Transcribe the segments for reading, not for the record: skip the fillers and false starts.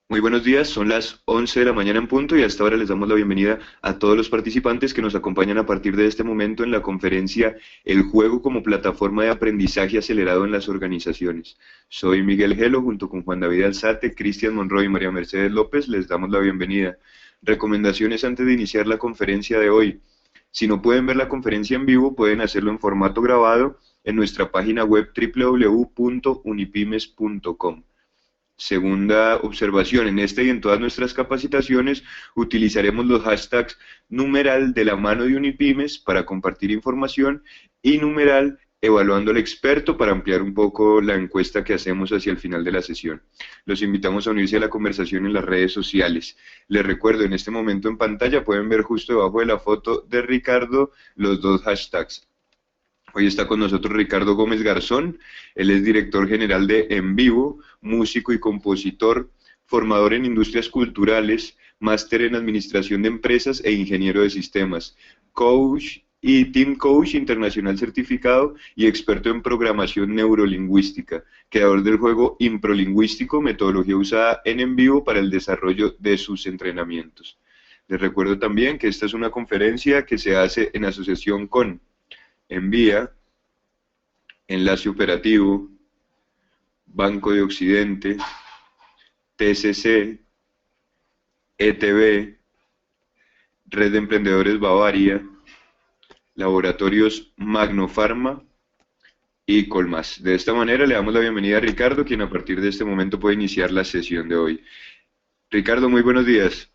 Muy buenos días, son las 11 de la mañana en punto y hasta ahora les damos la bienvenida a todos los participantes que nos acompañan a partir de este momento en la conferencia El juego como plataforma de aprendizaje acelerado en las organizaciones. Soy Miguel Gelo, junto con Juan David Alzate, Cristian Monroy y María Mercedes López, les damos la bienvenida. Recomendaciones antes de iniciar la conferencia de hoy. Si no pueden ver la conferencia en vivo, pueden hacerlo en formato grabado en nuestra página web www.unipymes.com. Segunda observación, en esta y en todas nuestras capacitaciones utilizaremos los hashtags numeral de la mano de Unipymes para compartir información y numeral evaluando al experto para ampliar un poco la encuesta que hacemos hacia el final de la sesión. Los invitamos a unirse a la conversación en las redes sociales. Les recuerdo, en este momento en pantalla pueden ver justo debajo de la foto de Ricardo los dos hashtags. Hoy está con nosotros Ricardo Gómez Garzón, él es director general de En Vivo, músico y compositor, formador en industrias culturales, máster en administración de empresas e ingeniero de sistemas, coach y team coach internacional certificado y experto en programación neurolingüística, creador del juego improlingüístico, metodología usada en Vivo para el desarrollo de sus entrenamientos. Les recuerdo también que esta es una conferencia que se hace en asociación con Envía, Enlace Operativo, Banco de Occidente, TCC, ETB, Red de Emprendedores Bavaria, Laboratorios Magnofarma y Colmas. De esta manera le damos la bienvenida a Ricardo, quien a partir de este momento puede iniciar la sesión de hoy. Ricardo, muy buenos días.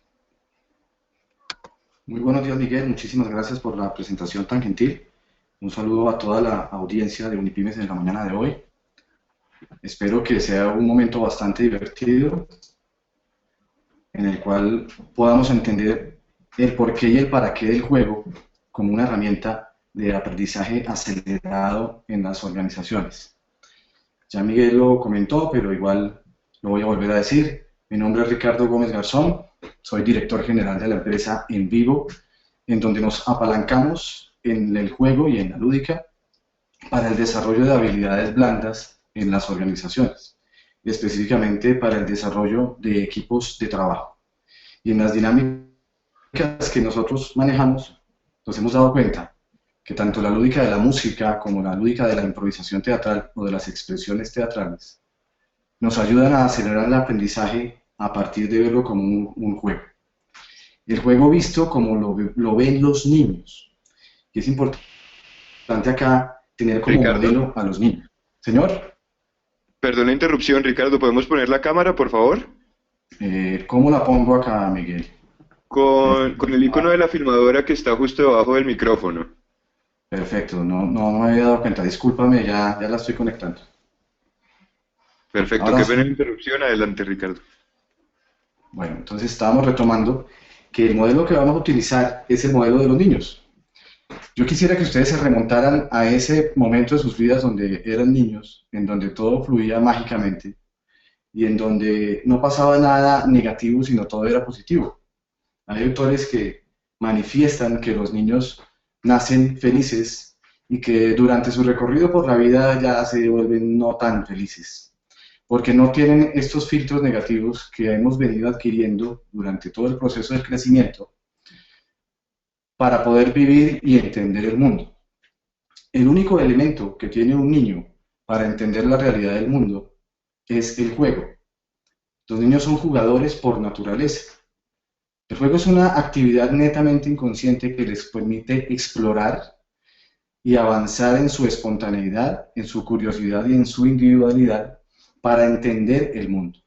Muy buenos días, Miguel. Muchísimas gracias por la presentación tan gentil. Un saludo a toda la audiencia de Unipymes en la mañana de hoy. Espero que sea un momento bastante divertido en el cual podamos entender el porqué y el para qué del juego como una herramienta de aprendizaje acelerado en las organizaciones. Ya Miguel lo comentó, pero igual lo voy a volver a decir. Mi nombre es Ricardo Gómez Garzón, soy director general de la empresa En Vivo, en donde nos apalancamos en el juego y en la lúdica para el desarrollo de habilidades blandas en las organizaciones, y específicamente para el desarrollo de equipos de trabajo. Y en las dinámicas que nosotros manejamos, nos hemos dado cuenta que tanto la lúdica de la música como la lúdica de la improvisación teatral o de las expresiones teatrales nos ayudan a acelerar el aprendizaje a partir de verlo como un juego. El juego visto como lo ven los niños. Y es importante acá tener como Ricardo, modelo a los niños. Señor, perdón la interrupción, Ricardo, ¿podemos poner la cámara, por favor? ¿cómo la pongo acá, Miguel? Con el icono de la filmadora que está justo debajo del micrófono. Perfecto, no me había dado cuenta. Discúlpame, ya la estoy conectando. Perfecto, Ahora qué pena la sí. interrupción. Adelante, Ricardo. Bueno, entonces estábamos retomando que el modelo que vamos a utilizar es el modelo de los niños. Yo quisiera que ustedes se remontaran a ese momento de sus vidas donde eran niños, en donde todo fluía mágicamente y en donde no pasaba nada negativo, sino todo era positivo. Hay autores que manifiestan que los niños nacen felices y que durante su recorrido por la vida ya se vuelven no tan felices, porque no tienen estos filtros negativos que hemos venido adquiriendo durante todo el proceso del crecimiento para poder vivir y entender el mundo. El único elemento que tiene un niño para entender la realidad del mundo es el juego. Los niños son jugadores por naturaleza. El juego es una actividad netamente inconsciente que les permite explorar y avanzar en su espontaneidad, en su curiosidad y en su individualidad para entender el mundo.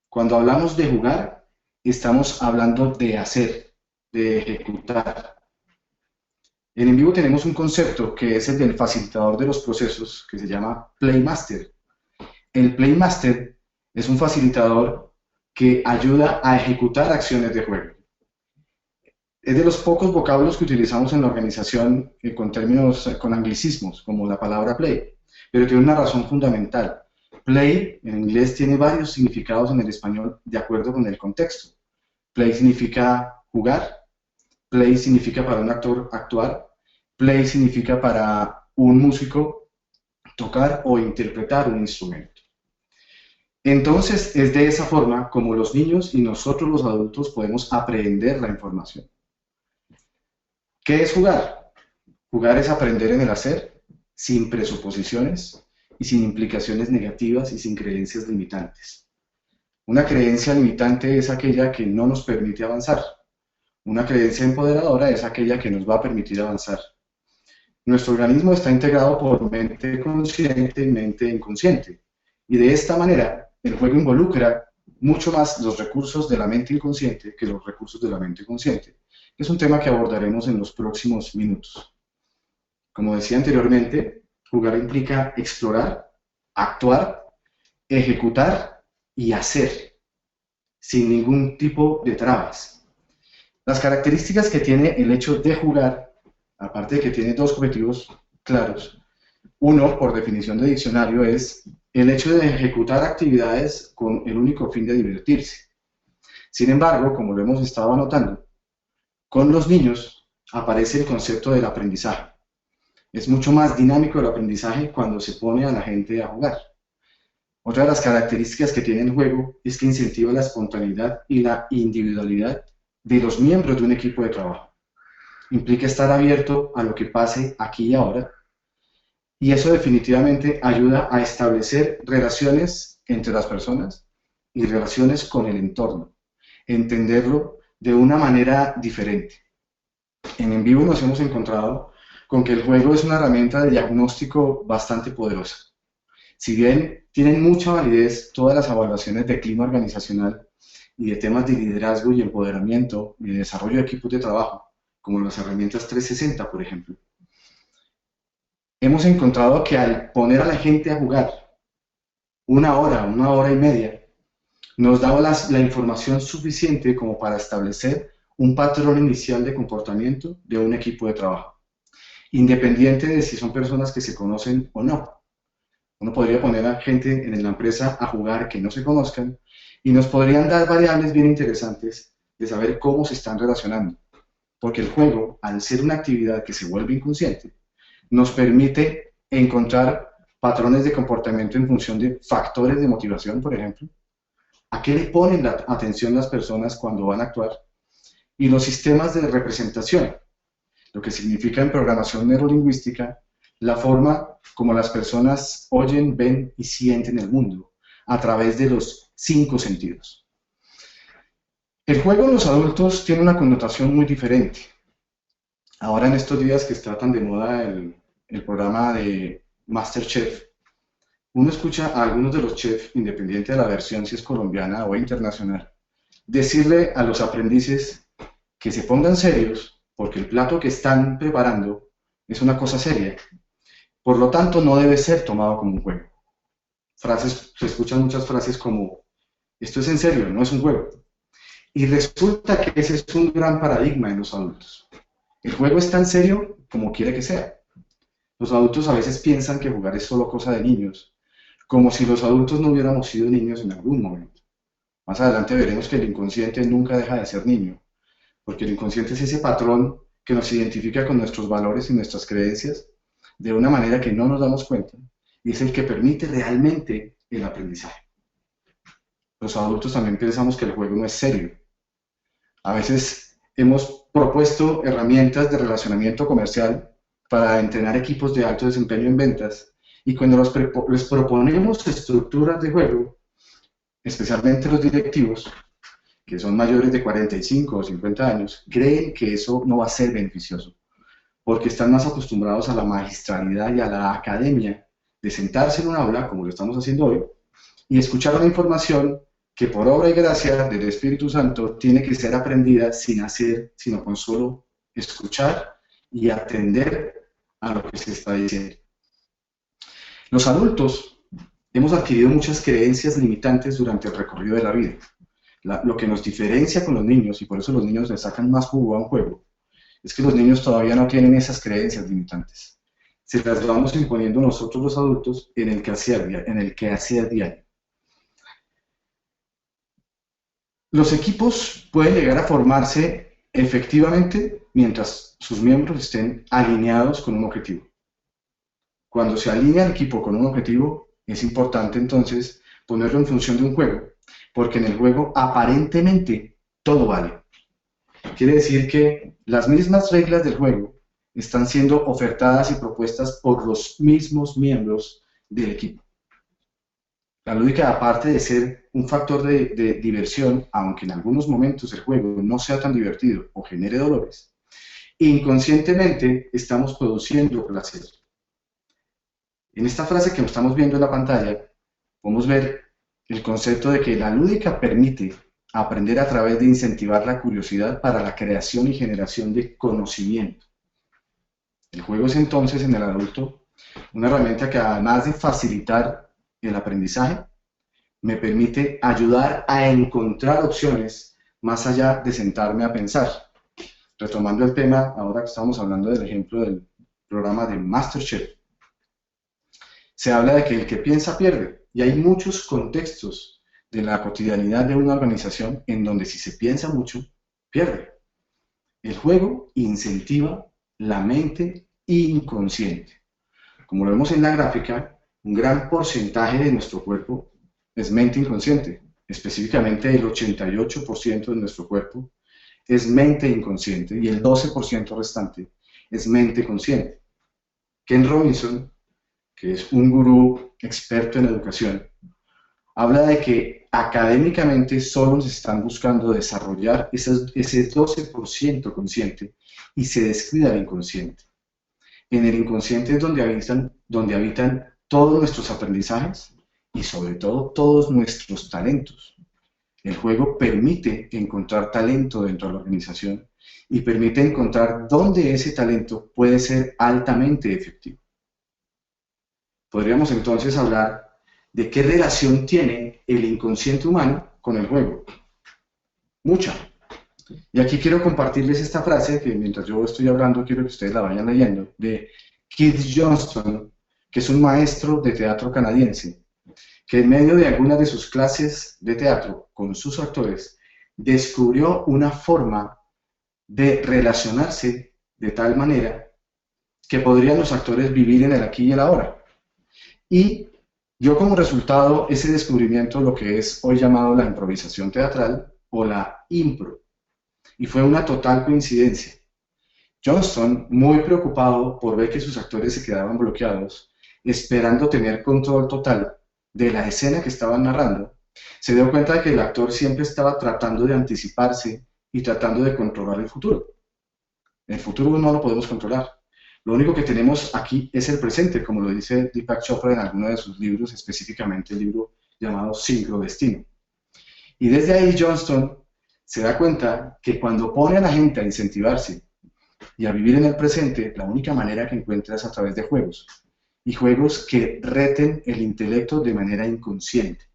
Cuando hablamos de jugar, estamos hablando de hacer, de ejecutar. En vivo tenemos un concepto que es el del facilitador de los procesos, que se llama Playmaster. El Playmaster es un facilitador que ayuda a ejecutar acciones de juego. Es de los pocos vocablos que utilizamos en la organización con términos, con anglicismos, como la palabra play, pero tiene una razón fundamental. Play en inglés tiene varios significados en el español de acuerdo con el contexto. Play significa jugar, play significa para un actor actuar, play significa para un músico tocar o interpretar un instrumento. Entonces, es de esa forma como los niños y nosotros los adultos podemos aprender la información. ¿Qué es jugar? Jugar es aprender en el hacer, sin presuposiciones y sin implicaciones negativas y sin creencias limitantes. Una creencia limitante es aquella que no nos permite avanzar. Una creencia empoderadora es aquella que nos va a permitir avanzar. Nuestro organismo está integrado por mente consciente y mente inconsciente. Y de esta manera, el juego involucra mucho más los recursos de la mente inconsciente que los recursos de la mente consciente. Es un tema que abordaremos en los próximos minutos. Como decía anteriormente, jugar implica explorar, actuar, ejecutar y hacer, sin ningún tipo de trabas. Las características que tiene el hecho de jugar, aparte de que tiene dos objetivos claros, uno, por definición de diccionario, es el hecho de ejecutar actividades con el único fin de divertirse. Sin embargo, como lo hemos estado anotando, con los niños aparece el concepto del aprendizaje. Es mucho más dinámico el aprendizaje cuando se pone a la gente a jugar. Otra de las características que tiene el juego es que incentiva la espontaneidad y la individualidad de los miembros de un equipo de trabajo. Implica estar abierto a lo que pase aquí y ahora, y eso definitivamente ayuda a establecer relaciones entre las personas y relaciones con el entorno, entenderlo de una manera diferente. En vivo nos hemos encontrado con que el juego es una herramienta de diagnóstico bastante poderosa. Si bien tienen mucha validez todas las evaluaciones de clima organizacional y de temas de liderazgo y empoderamiento y de desarrollo de equipos de trabajo, como las herramientas 360, por ejemplo, hemos encontrado que al poner a la gente a jugar una hora y media, nos da la información suficiente como para establecer un patrón inicial de comportamiento de un equipo de trabajo, independiente de si son personas que se conocen o no. Uno podría poner a gente en la empresa a jugar que no se conozcan y nos podrían dar variables bien interesantes de saber cómo se están relacionando, porque el juego, al ser una actividad que se vuelve inconsciente, nos permite encontrar patrones de comportamiento en función de factores de motivación, por ejemplo, a qué le ponen la atención las personas cuando van a actuar, y los sistemas de representación, lo que significa en programación neurolingüística la forma como las personas oyen, ven y sienten el mundo a través de los 5 sentidos. El juego en los adultos tiene una connotación muy diferente. Ahora en estos días que está tan de moda el programa de MasterChef, uno escucha a algunos de los chefs, independiente de la versión si es colombiana o internacional, decirle a los aprendices que se pongan serios porque el plato que están preparando es una cosa seria. Por lo tanto, no debe ser tomado como un juego. Se escuchan muchas frases como, esto es en serio, no es un juego. Y resulta que ese es un gran paradigma en los adultos. El juego es tan serio como quiere que sea. Los adultos a veces piensan que jugar es solo cosa de niños, como si los adultos no hubiéramos sido niños en algún momento. Más adelante veremos que el inconsciente nunca deja de ser niño, porque el inconsciente es ese patrón que nos identifica con nuestros valores y nuestras creencias de una manera que no nos damos cuenta, y es el que permite realmente el aprendizaje. Los adultos también pensamos que el juego no es serio. A veces hemos propuesto herramientas de relacionamiento comercial para entrenar equipos de alto desempeño en ventas, y cuando les proponemos estructuras de juego, especialmente los directivos, que son mayores de 45 o 50 años, creen que eso no va a ser beneficioso, porque están más acostumbrados a la magistralidad y a la academia de sentarse en un aula, como lo estamos haciendo hoy, y escuchar una información que por obra y gracia del Espíritu Santo tiene que ser aprendida sin hacer, sino con solo escuchar y atender a lo que se está diciendo. Los adultos hemos adquirido muchas creencias limitantes durante el recorrido de la vida. Lo que nos diferencia con los niños, y por eso los niños le sacan más jugo a un juego, es que los niños todavía no tienen esas creencias limitantes. Se las vamos imponiendo nosotros los adultos en el quehacer diario. Los equipos pueden llegar a formarse efectivamente mientras sus miembros estén alineados con un objetivo. Cuando se alinea el equipo con un objetivo, es importante entonces ponerlo en función de un juego, porque en el juego aparentemente todo vale. Quiere decir que las mismas reglas del juego están siendo ofertadas y propuestas por los mismos miembros del equipo. La lúdica, aparte de ser un factor de diversión, aunque en algunos momentos el juego no sea tan divertido o genere dolores, inconscientemente estamos produciendo placer. En esta frase que estamos viendo en la pantalla, podemos ver el concepto de que la lúdica permite aprender a través de incentivar la curiosidad para la creación y generación de conocimiento. El juego es entonces en el adulto una herramienta que, además de facilitar el aprendizaje, me permite ayudar a encontrar opciones más allá de sentarme a pensar. Retomando el tema, ahora que estamos hablando del ejemplo del programa de MasterChef, se habla de que el que piensa pierde, y hay muchos contextos de la cotidianidad de una organización en donde si se piensa mucho, pierde. El juego incentiva la mente inconsciente. Como lo vemos en la gráfica, un gran porcentaje de nuestro cuerpo es mente inconsciente, específicamente el 88% de nuestro cuerpo es mente inconsciente y el 12% restante es mente consciente. Ken Robinson, que es un gurú experto en educación, habla de que académicamente solo se están buscando desarrollar ese 12% consciente y se descuida el inconsciente. En el inconsciente es donde habitan todos nuestros aprendizajes y sobre todo todos nuestros talentos. El juego permite encontrar talento dentro de la organización y permite encontrar dónde ese talento puede ser altamente efectivo. Podríamos entonces hablar de qué relación tiene el inconsciente humano con el juego. Mucha. Y aquí quiero compartirles esta frase que mientras yo estoy hablando quiero que ustedes la vayan leyendo, de Keith Johnston, que es un maestro de teatro canadiense, que en medio de algunas de sus clases de teatro con sus actores descubrió una forma de relacionarse de tal manera que podrían los actores vivir en el aquí y el ahora. Y dio como resultado ese descubrimiento lo que es hoy llamado la improvisación teatral o la impro. Y fue una total coincidencia. Johnston, muy preocupado por ver que sus actores se quedaban bloqueados, esperando tener control total de la escena que estaban narrando, se dio cuenta de que el actor siempre estaba tratando de anticiparse y tratando de controlar el futuro. El futuro no lo podemos controlar. Lo único que tenemos aquí es el presente, como lo dice Deepak Chopra en alguno de sus libros, específicamente el libro llamado Sincrodestino. Y desde ahí Johnston se da cuenta que cuando pone a la gente a incentivarse y a vivir en el presente, la única manera que encuentra es a través de juegos. Y juegos que reten el intelecto de manera inconsciente.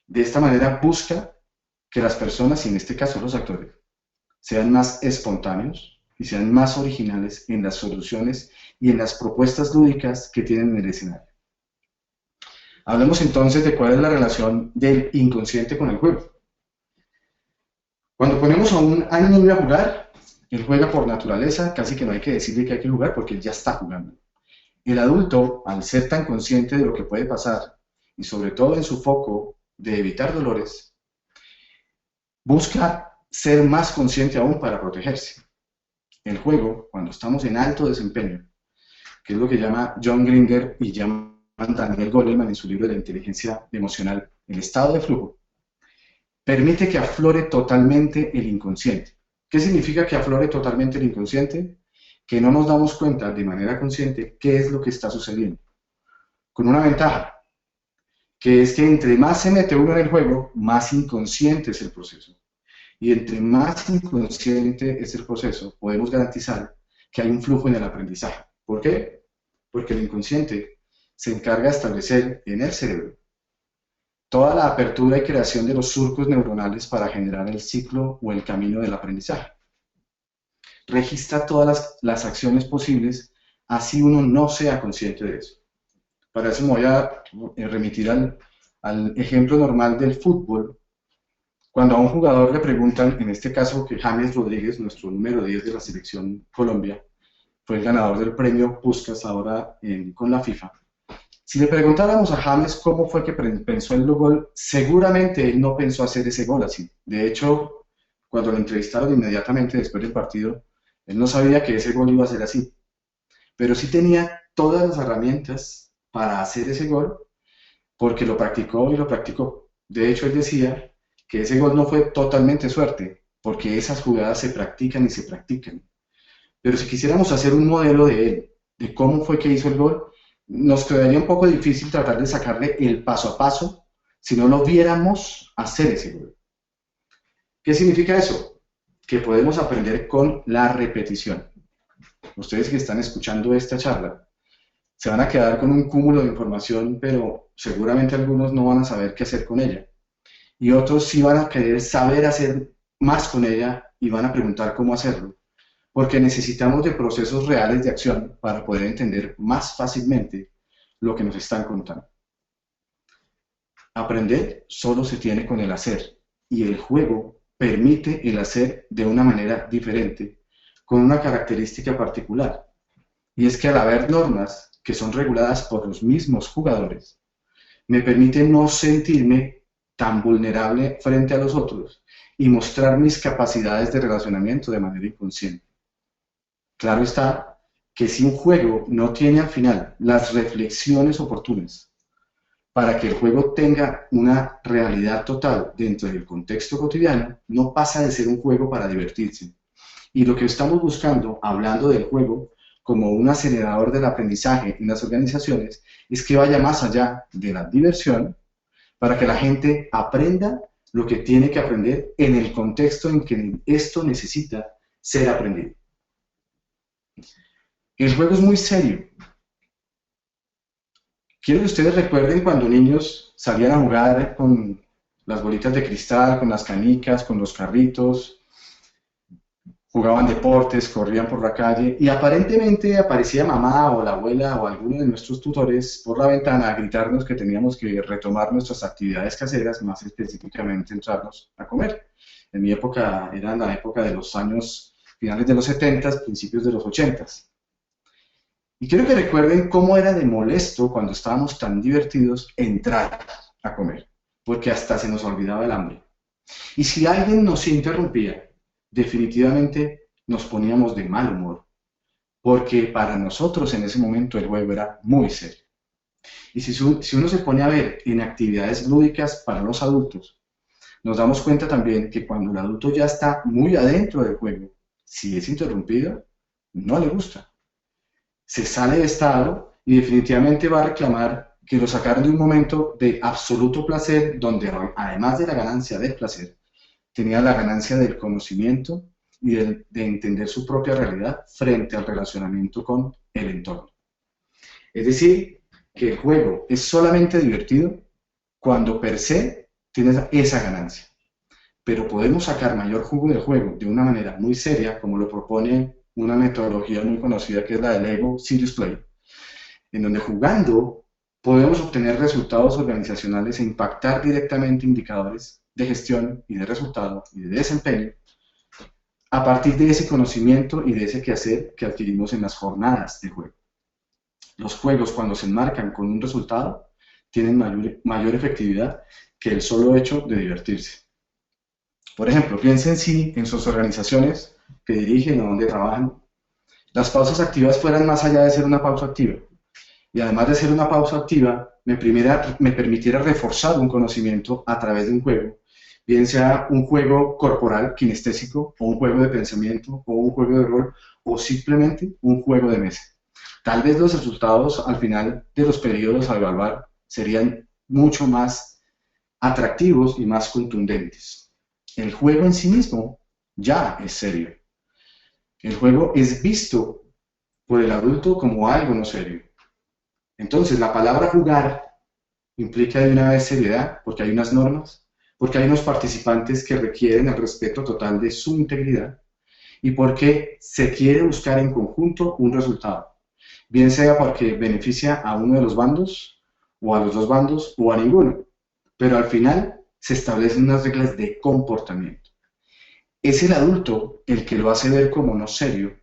De esta manera busca que las personas, y en este caso los actores, sean más espontáneos y sean más originales en las soluciones y en las propuestas lúdicas que tienen en el escenario. Hablemos entonces de cuál es la relación del inconsciente con el juego. Cuando ponemos a un niño a jugar, él juega por naturaleza, casi que no hay que decirle que hay que jugar porque él ya está jugando. El adulto, al ser tan consciente de lo que puede pasar, y sobre todo en su foco de evitar dolores, busca ser más consciente aún para protegerse. El juego, cuando estamos en alto desempeño, que es lo que llama John Grinder y llama Daniel Goleman en su libro de la inteligencia emocional, el estado de flujo, permite que aflore totalmente el inconsciente. ¿Qué significa que aflore totalmente el inconsciente? Que no nos damos cuenta de manera consciente qué es lo que está sucediendo. Con una ventaja, que es que entre más se mete uno en el juego, más inconsciente es el proceso. Y entre más inconsciente es el proceso, podemos garantizar que hay un flujo en el aprendizaje. ¿Por qué? Porque el inconsciente se encarga de establecer en el cerebro toda la apertura y creación de los surcos neuronales para generar el ciclo o el camino del aprendizaje. Registra todas las acciones posibles, así uno no sea consciente de eso. Para eso me voy a remitir al ejemplo normal del fútbol. Cuando a un jugador le preguntan, en este caso que James Rodríguez, nuestro número 10 de la selección Colombia, fue el ganador del premio Puskás ahora con la FIFA, Si le preguntáramos a James cómo fue que pensó el gol, seguramente él no pensó hacer ese gol así. De hecho, cuando lo entrevistaron inmediatamente después del partido, él no sabía que ese gol iba a ser así. Pero sí tenía todas las herramientas para hacer ese gol porque lo practicó y lo practicó. De hecho, él decía que ese gol no fue totalmente suerte, porque esas jugadas se practican y se practican. Pero si quisiéramos hacer un modelo de él, de cómo fue que hizo el gol, nos quedaría un poco difícil tratar de sacarle el paso a paso si no lo viéramos hacer ese gol. ¿Qué significa eso? Que podemos aprender con la repetición. Ustedes que están escuchando esta charla se van a quedar con un cúmulo de información, pero seguramente algunos no van a saber qué hacer con ella. Y otros sí van a querer saber hacer más con ella y van a preguntar cómo hacerlo. Porque necesitamos de procesos reales de acción para poder entender más fácilmente lo que nos están contando. Aprender solo se tiene con el hacer, y el juego permite el hacer de una manera diferente, con una característica particular, y es que al haber normas que son reguladas por los mismos jugadores, me permite no sentirme tan vulnerable frente a los otros y mostrar mis capacidades de relacionamiento de manera inconsciente. Claro está que si un juego no tiene al final las reflexiones oportunas para que el juego tenga una realidad total dentro del contexto cotidiano, no pasa de ser un juego para divertirse. Y lo que estamos buscando, hablando del juego como un acelerador del aprendizaje en las organizaciones, es que vaya más allá de la diversión para que la gente aprenda lo que tiene que aprender en el contexto en que esto necesita ser aprendido. El juego es muy serio. Quiero que ustedes recuerden cuando niños salían a jugar con las bolitas de cristal, con las canicas, con los carritos, jugaban deportes, corrían por la calle y aparentemente aparecía mamá o la abuela o alguno de nuestros tutores por la ventana a gritarnos que teníamos que retomar nuestras actividades caseras, más específicamente entrarnos a comer. En mi época era la época de los años finales de los 70, principios de los 80. Y quiero que recuerden cómo era de molesto cuando estábamos tan divertidos entrar a comer, porque hasta se nos olvidaba el hambre. Y si alguien nos interrumpía, definitivamente nos poníamos de mal humor, porque para nosotros en ese momento el juego era muy serio. Y si uno se pone a ver en actividades lúdicas para los adultos, nos damos cuenta también que cuando el adulto ya está muy adentro del juego, si es interrumpido, no le gusta. Se sale de estado y definitivamente va a reclamar que lo sacaron de un momento de absoluto placer, donde además de la ganancia del placer, tenía la ganancia del conocimiento y de entender su propia realidad frente al relacionamiento con el entorno. Es decir, que el juego es solamente divertido cuando per se tienes esa ganancia. Pero podemos sacar mayor jugo del juego de una manera muy seria, como lo propone una metodología muy conocida que es la del Ego Serious Play, en donde jugando podemos obtener resultados organizacionales e impactar directamente indicadores de gestión y de resultado y de desempeño a partir de ese conocimiento y de ese quehacer que adquirimos en las jornadas de juego. Los juegos, cuando se enmarcan con un resultado, tienen mayor efectividad que el solo hecho de divertirse. Por ejemplo, piensen si en sus organizaciones que dirigen o donde trabajan, las pausas activas fueran más allá de ser una pausa activa. Y además de ser una pausa activa, me permitiera reforzar un conocimiento a través de un juego, bien sea un juego corporal, kinestésico, o un juego de pensamiento, o un juego de rol, o simplemente un juego de mesa. Tal vez los resultados al final de los periodos a evaluar serían mucho más atractivos y más contundentes. El juego en sí mismo ya es serio. El juego es visto por el adulto como algo no serio. Entonces, la palabra jugar implica de una vez seriedad, porque hay unas normas, porque hay unos participantes que requieren el respeto total de su integridad y porque se quiere buscar en conjunto un resultado, bien sea porque beneficia a uno de los bandos, o a los dos bandos, o a ninguno, pero al final se establecen unas reglas de comportamiento. Es el adulto el que lo hace ver como no serio,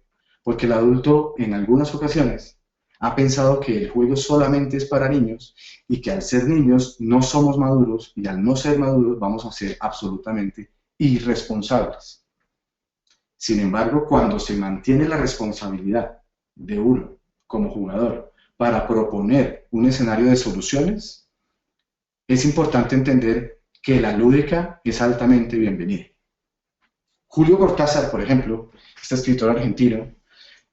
porque el adulto en algunas ocasiones ha pensado que el juego solamente es para niños y que al ser niños no somos maduros y al no ser maduros vamos a ser absolutamente irresponsables. Sin embargo, cuando se mantiene la responsabilidad de uno como jugador para proponer un escenario de soluciones, es importante entender que la lúdica es altamente bienvenida. Julio Cortázar, por ejemplo, este escritor argentino,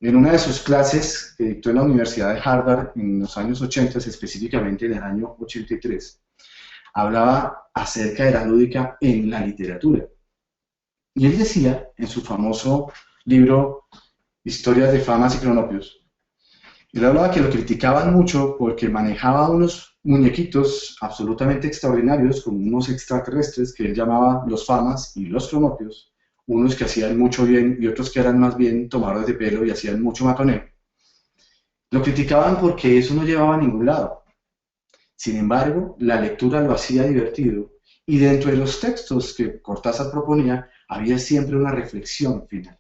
en una de sus clases que dictó en la Universidad de Harvard en los años 80, específicamente en el año 83, hablaba acerca de la lúdica en la literatura. Y él decía, en su famoso libro Historias de Famas y Cronopios, él hablaba que lo criticaban mucho porque manejaba unos muñequitos absolutamente extraordinarios, como unos extraterrestres que él llamaba los Famas y los Cronopios, unos que hacían mucho bien y otros que eran más bien tomadores de pelo y hacían mucho matoneo. Lo criticaban porque eso no llevaba a ningún lado. Sin embargo, la lectura lo hacía divertido y dentro de los textos que Cortázar proponía había siempre una reflexión final.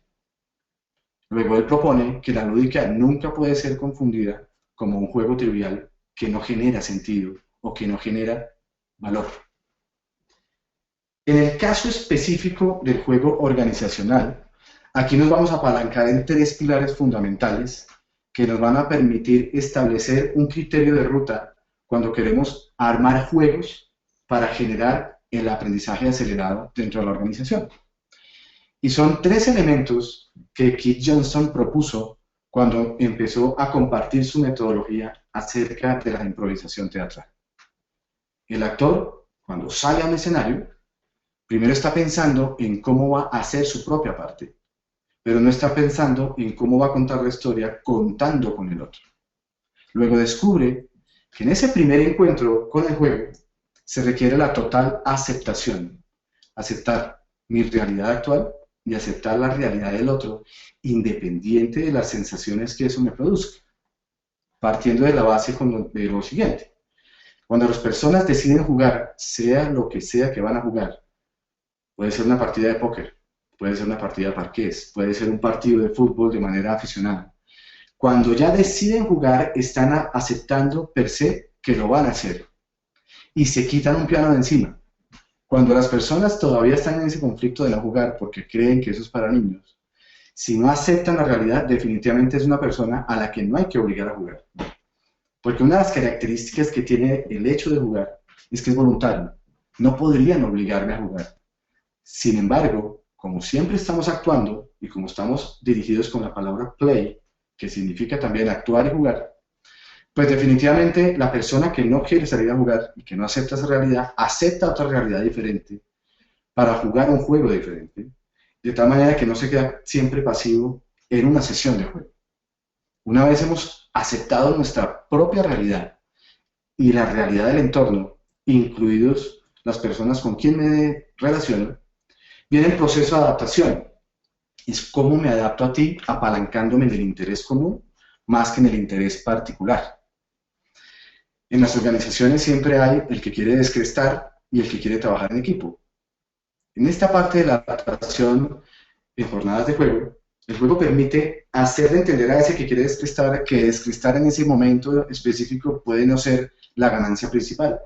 Luego él propone que la lúdica nunca puede ser confundida como un juego trivial que no genera sentido o que no genera valor. En el caso específico del juego organizacional, aquí nos vamos a apalancar en tres pilares fundamentales que nos van a permitir establecer un criterio de ruta cuando queremos armar juegos para generar el aprendizaje acelerado dentro de la organización. Y son tres elementos que Keith Johnson propuso cuando empezó a compartir su metodología acerca de la improvisación teatral. El actor, cuando sale a un escenario, primero está pensando en cómo va a hacer su propia parte, pero no está pensando en cómo va a contar la historia contando con el otro. Luego descubre que en ese primer encuentro con el juego se requiere la total aceptación, aceptar mi realidad actual y aceptar la realidad del otro, independiente de las sensaciones que eso me produzca, partiendo de la base de lo siguiente. Cuando las personas deciden jugar, sea lo que sea que van a jugar, puede ser una partida de póker, puede ser una partida de parqués, puede ser un partido de fútbol de manera aficionada. Cuando ya deciden jugar, están aceptando per se que lo van a hacer y se quitan un piano de encima. Cuando las personas todavía están en ese conflicto de no jugar porque creen que eso es para niños, si no aceptan la realidad, definitivamente es una persona a la que no hay que obligar a jugar. Porque una de las características que tiene el hecho de jugar es que es voluntario. No podrían obligarme a jugar. Sin embargo, como siempre estamos actuando y como estamos dirigidos con la palabra play, que significa también actuar y jugar, pues definitivamente la persona que no quiere salir a jugar y que no acepta esa realidad, acepta otra realidad diferente para jugar un juego diferente, de tal manera que no se queda siempre pasivo en una sesión de juego. Una vez hemos aceptado nuestra propia realidad y la realidad del entorno, incluidos las personas con quien me relaciono, viene el proceso de adaptación. Es cómo me adapto a ti apalancándome en el interés común más que en el interés particular. En las organizaciones siempre hay el que quiere descrestar y el que quiere trabajar en equipo. En esta parte de la adaptación en jornadas de juego, el juego permite hacerle entender a ese que quiere descrestar que descrestar en ese momento específico puede no ser la ganancia principal,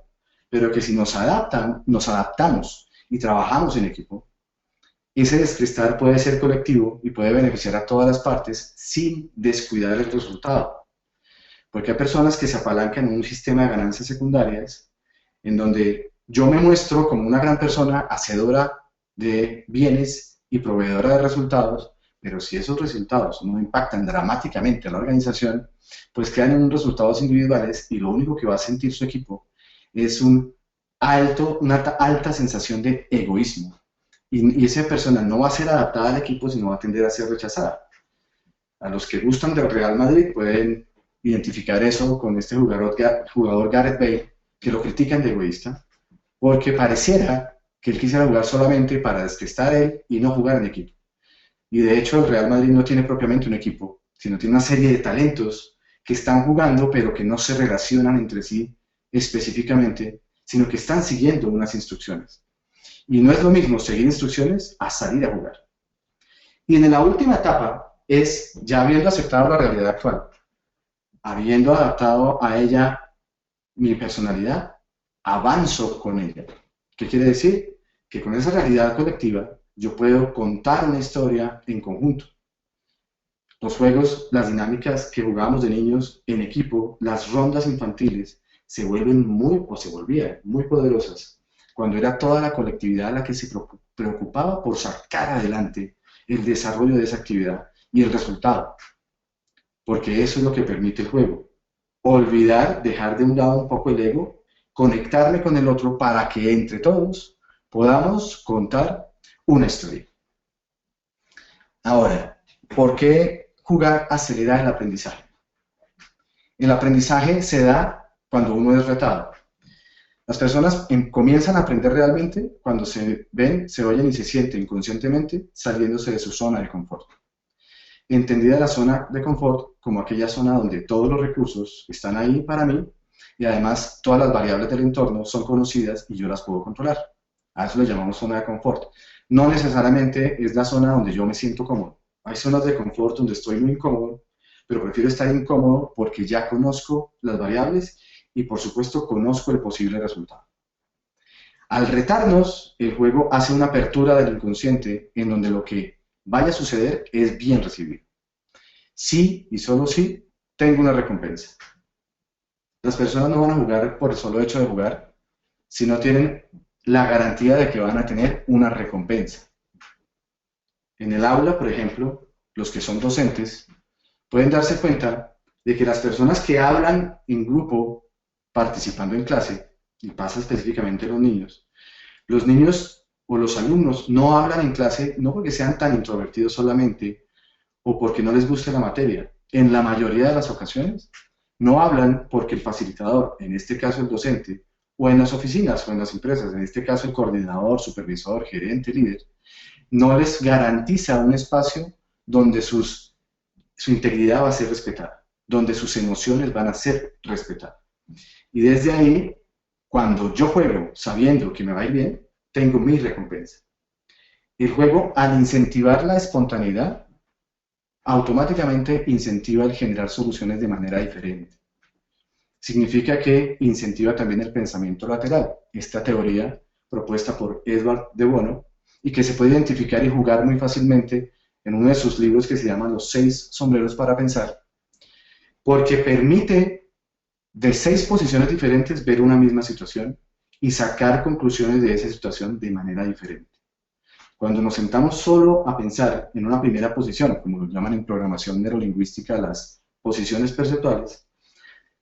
pero que si nos adaptamos y trabajamos en equipo, ese descrestar puede ser colectivo y puede beneficiar a todas las partes sin descuidar el resultado. Porque hay personas que se apalancan en un sistema de ganancias secundarias en donde yo me muestro como una gran persona hacedora de bienes y proveedora de resultados, pero si esos resultados no impactan dramáticamente a la organización, pues quedan en resultados individuales y lo único que va a sentir su equipo es una alta sensación de egoísmo. Y esa persona no va a ser adaptada al equipo, sino va a tender a ser rechazada. A los que gustan del Real Madrid pueden identificar eso con este jugador Gareth Bale, que lo critican de egoísta, porque pareciera que él quisiera jugar solamente para descrestar él y no jugar en equipo. Y de hecho el Real Madrid no tiene propiamente un equipo, sino tiene una serie de talentos que están jugando, pero que no se relacionan entre sí específicamente, sino que están siguiendo unas instrucciones. Y no es lo mismo seguir instrucciones a salir a jugar. Y en la última etapa es, ya habiendo aceptado la realidad actual, habiendo adaptado a ella mi personalidad, avanzo con ella. ¿Qué quiere decir? Que con esa realidad colectiva yo puedo contar una historia en conjunto. Los juegos, las dinámicas que jugábamos de niños en equipo, las rondas infantiles, se vuelven se volvían muy poderosas cuando era toda la colectividad la que se preocupaba por sacar adelante el desarrollo de esa actividad y el resultado, porque eso es lo que permite el juego. Olvidar, dejar de un lado un poco el ego, conectarme con el otro para que entre todos podamos contar una historia. Ahora, ¿por qué jugar acelera el aprendizaje? El aprendizaje se da cuando uno es retado. Las personas comienzan a aprender realmente cuando se ven, se oyen y se sienten conscientemente saliéndose de su zona de confort. Entendida la zona de confort como aquella zona donde todos los recursos están ahí para mí y además todas las variables del entorno son conocidas y yo las puedo controlar. A eso le llamamos zona de confort. No necesariamente es la zona donde yo me siento cómodo. Hay zonas de confort donde estoy muy incómodo, pero prefiero estar incómodo porque ya conozco las variables y por supuesto conozco el posible resultado. Al retarnos, el juego hace una apertura del inconsciente en donde lo que vaya a suceder es bien recibido. Sí y solo sí tengo una recompensa. Las personas no van a jugar por el solo hecho de jugar, sino tienen la garantía de que van a tener una recompensa. En el aula, por ejemplo, los que son docentes pueden darse cuenta de que las personas que hablan en grupo participando en clase, y pasa específicamente a los niños o los alumnos no hablan en clase no porque sean tan introvertidos solamente o porque no les guste la materia. En la mayoría de las ocasiones no hablan porque el facilitador, en este caso el docente, o en las oficinas o en las empresas, en este caso el coordinador, supervisor, gerente, líder, no les garantiza un espacio donde su integridad va a ser respetada, donde sus emociones van a ser respetadas. Y desde ahí, cuando yo juego sabiendo que me va a ir bien, tengo mi recompensa. El juego, al incentivar la espontaneidad, automáticamente incentiva el generar soluciones de manera diferente. Significa que incentiva también el pensamiento lateral, esta teoría propuesta por Edward de Bono y que se puede identificar y jugar muy fácilmente en uno de sus libros que se llama Los 6 sombreros para pensar, porque permite de 6 posiciones diferentes ver una misma situación y sacar conclusiones de esa situación de manera diferente. Cuando nos sentamos solo a pensar en una primera posición, como lo llaman en programación neurolingüística las posiciones perceptuales,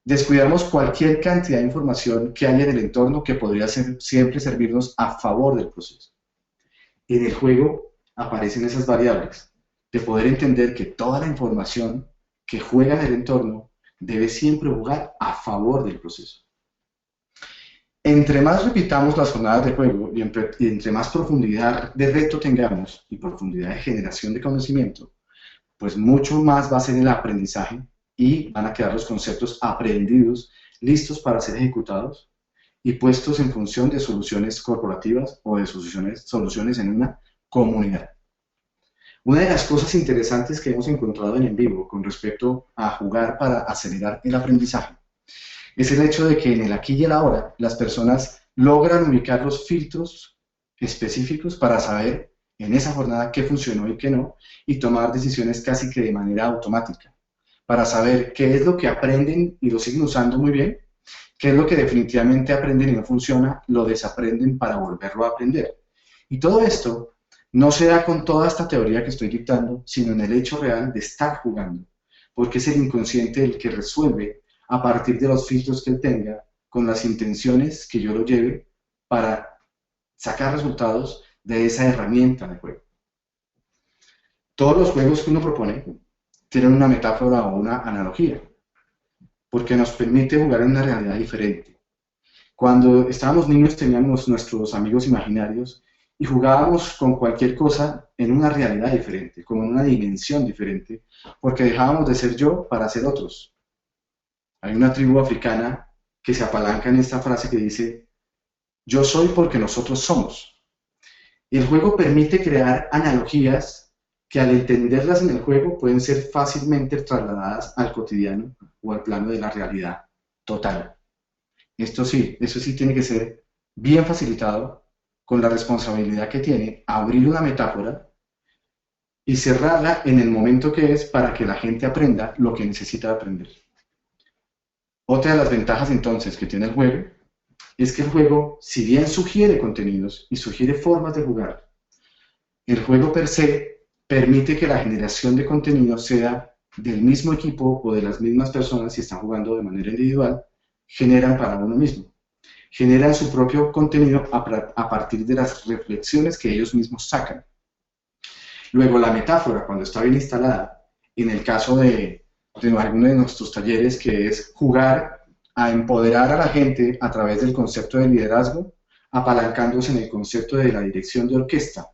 descuidamos cualquier cantidad de información que haya en el entorno que podría siempre servirnos a favor del proceso. En el juego aparecen esas variables de poder entender que toda la información que juega en el entorno debe siempre jugar a favor del proceso. Entre más repitamos las jornadas de juego y entre más profundidad de reto tengamos y profundidad de generación de conocimiento, pues mucho más va a ser el aprendizaje y van a quedar los conceptos aprendidos, listos para ser ejecutados y puestos en función de soluciones corporativas o de soluciones en una comunidad. Una de las cosas interesantes que hemos encontrado en vivo con respecto a jugar para acelerar el aprendizaje es el hecho de que en el aquí y el ahora las personas logran ubicar los filtros específicos para saber en esa jornada qué funcionó y qué no, y tomar decisiones casi que de manera automática, para saber qué es lo que aprenden y lo siguen usando muy bien, qué es lo que definitivamente aprenden y no funciona, lo desaprenden para volverlo a aprender. Y todo esto no se da con toda esta teoría que estoy dictando, sino en el hecho real de estar jugando, porque es el inconsciente el que resuelve a partir de los filtros que él tenga, con las intenciones que yo lo lleve para sacar resultados de esa herramienta de juego. Todos los juegos que uno propone tienen una metáfora o una analogía, porque nos permite jugar en una realidad diferente. Cuando estábamos niños teníamos nuestros amigos imaginarios y jugábamos con cualquier cosa en una realidad diferente, como en una dimensión diferente, porque dejábamos de ser yo para ser otros. Hay una tribu africana que se apalanca en esta frase que dice, yo soy porque nosotros somos. Y el juego permite crear analogías que al entenderlas en el juego pueden ser fácilmente trasladadas al cotidiano o al plano de la realidad total. Esto sí, eso sí tiene que ser bien facilitado con la responsabilidad que tiene abrir una metáfora y cerrarla en el momento que es para que la gente aprenda lo que necesita aprender. Otra de las ventajas entonces que tiene el juego es que el juego, si bien sugiere contenidos y sugiere formas de jugar, el juego per se permite que la generación de contenido sea del mismo equipo o de las mismas personas, si están jugando de manera individual, generan para uno mismo. Generan su propio contenido a partir de las reflexiones que ellos mismos sacan. Luego, la metáfora, cuando está bien instalada, en el caso de alguno de nuestros talleres, que es jugar a empoderar a la gente a través del concepto de liderazgo, apalancándose en el concepto de la dirección de orquesta,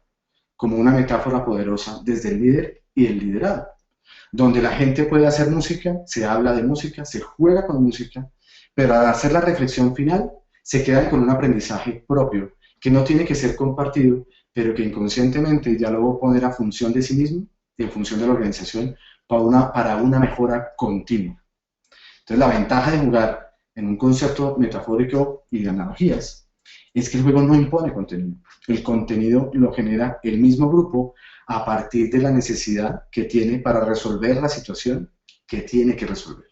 como una metáfora poderosa desde el líder y el liderado, donde la gente puede hacer música, se habla de música, se juega con música, pero al hacer la reflexión final, se quedan con un aprendizaje propio, que no tiene que ser compartido, pero que inconscientemente ya lo voy a poner a función de sí mismo, en función de la organización, para una mejora continua. Entonces, la ventaja de jugar en un concepto metafórico y de analogías es que el juego no impone contenido. El contenido lo genera el mismo grupo a partir de la necesidad que tiene para resolver la situación que tiene que resolver.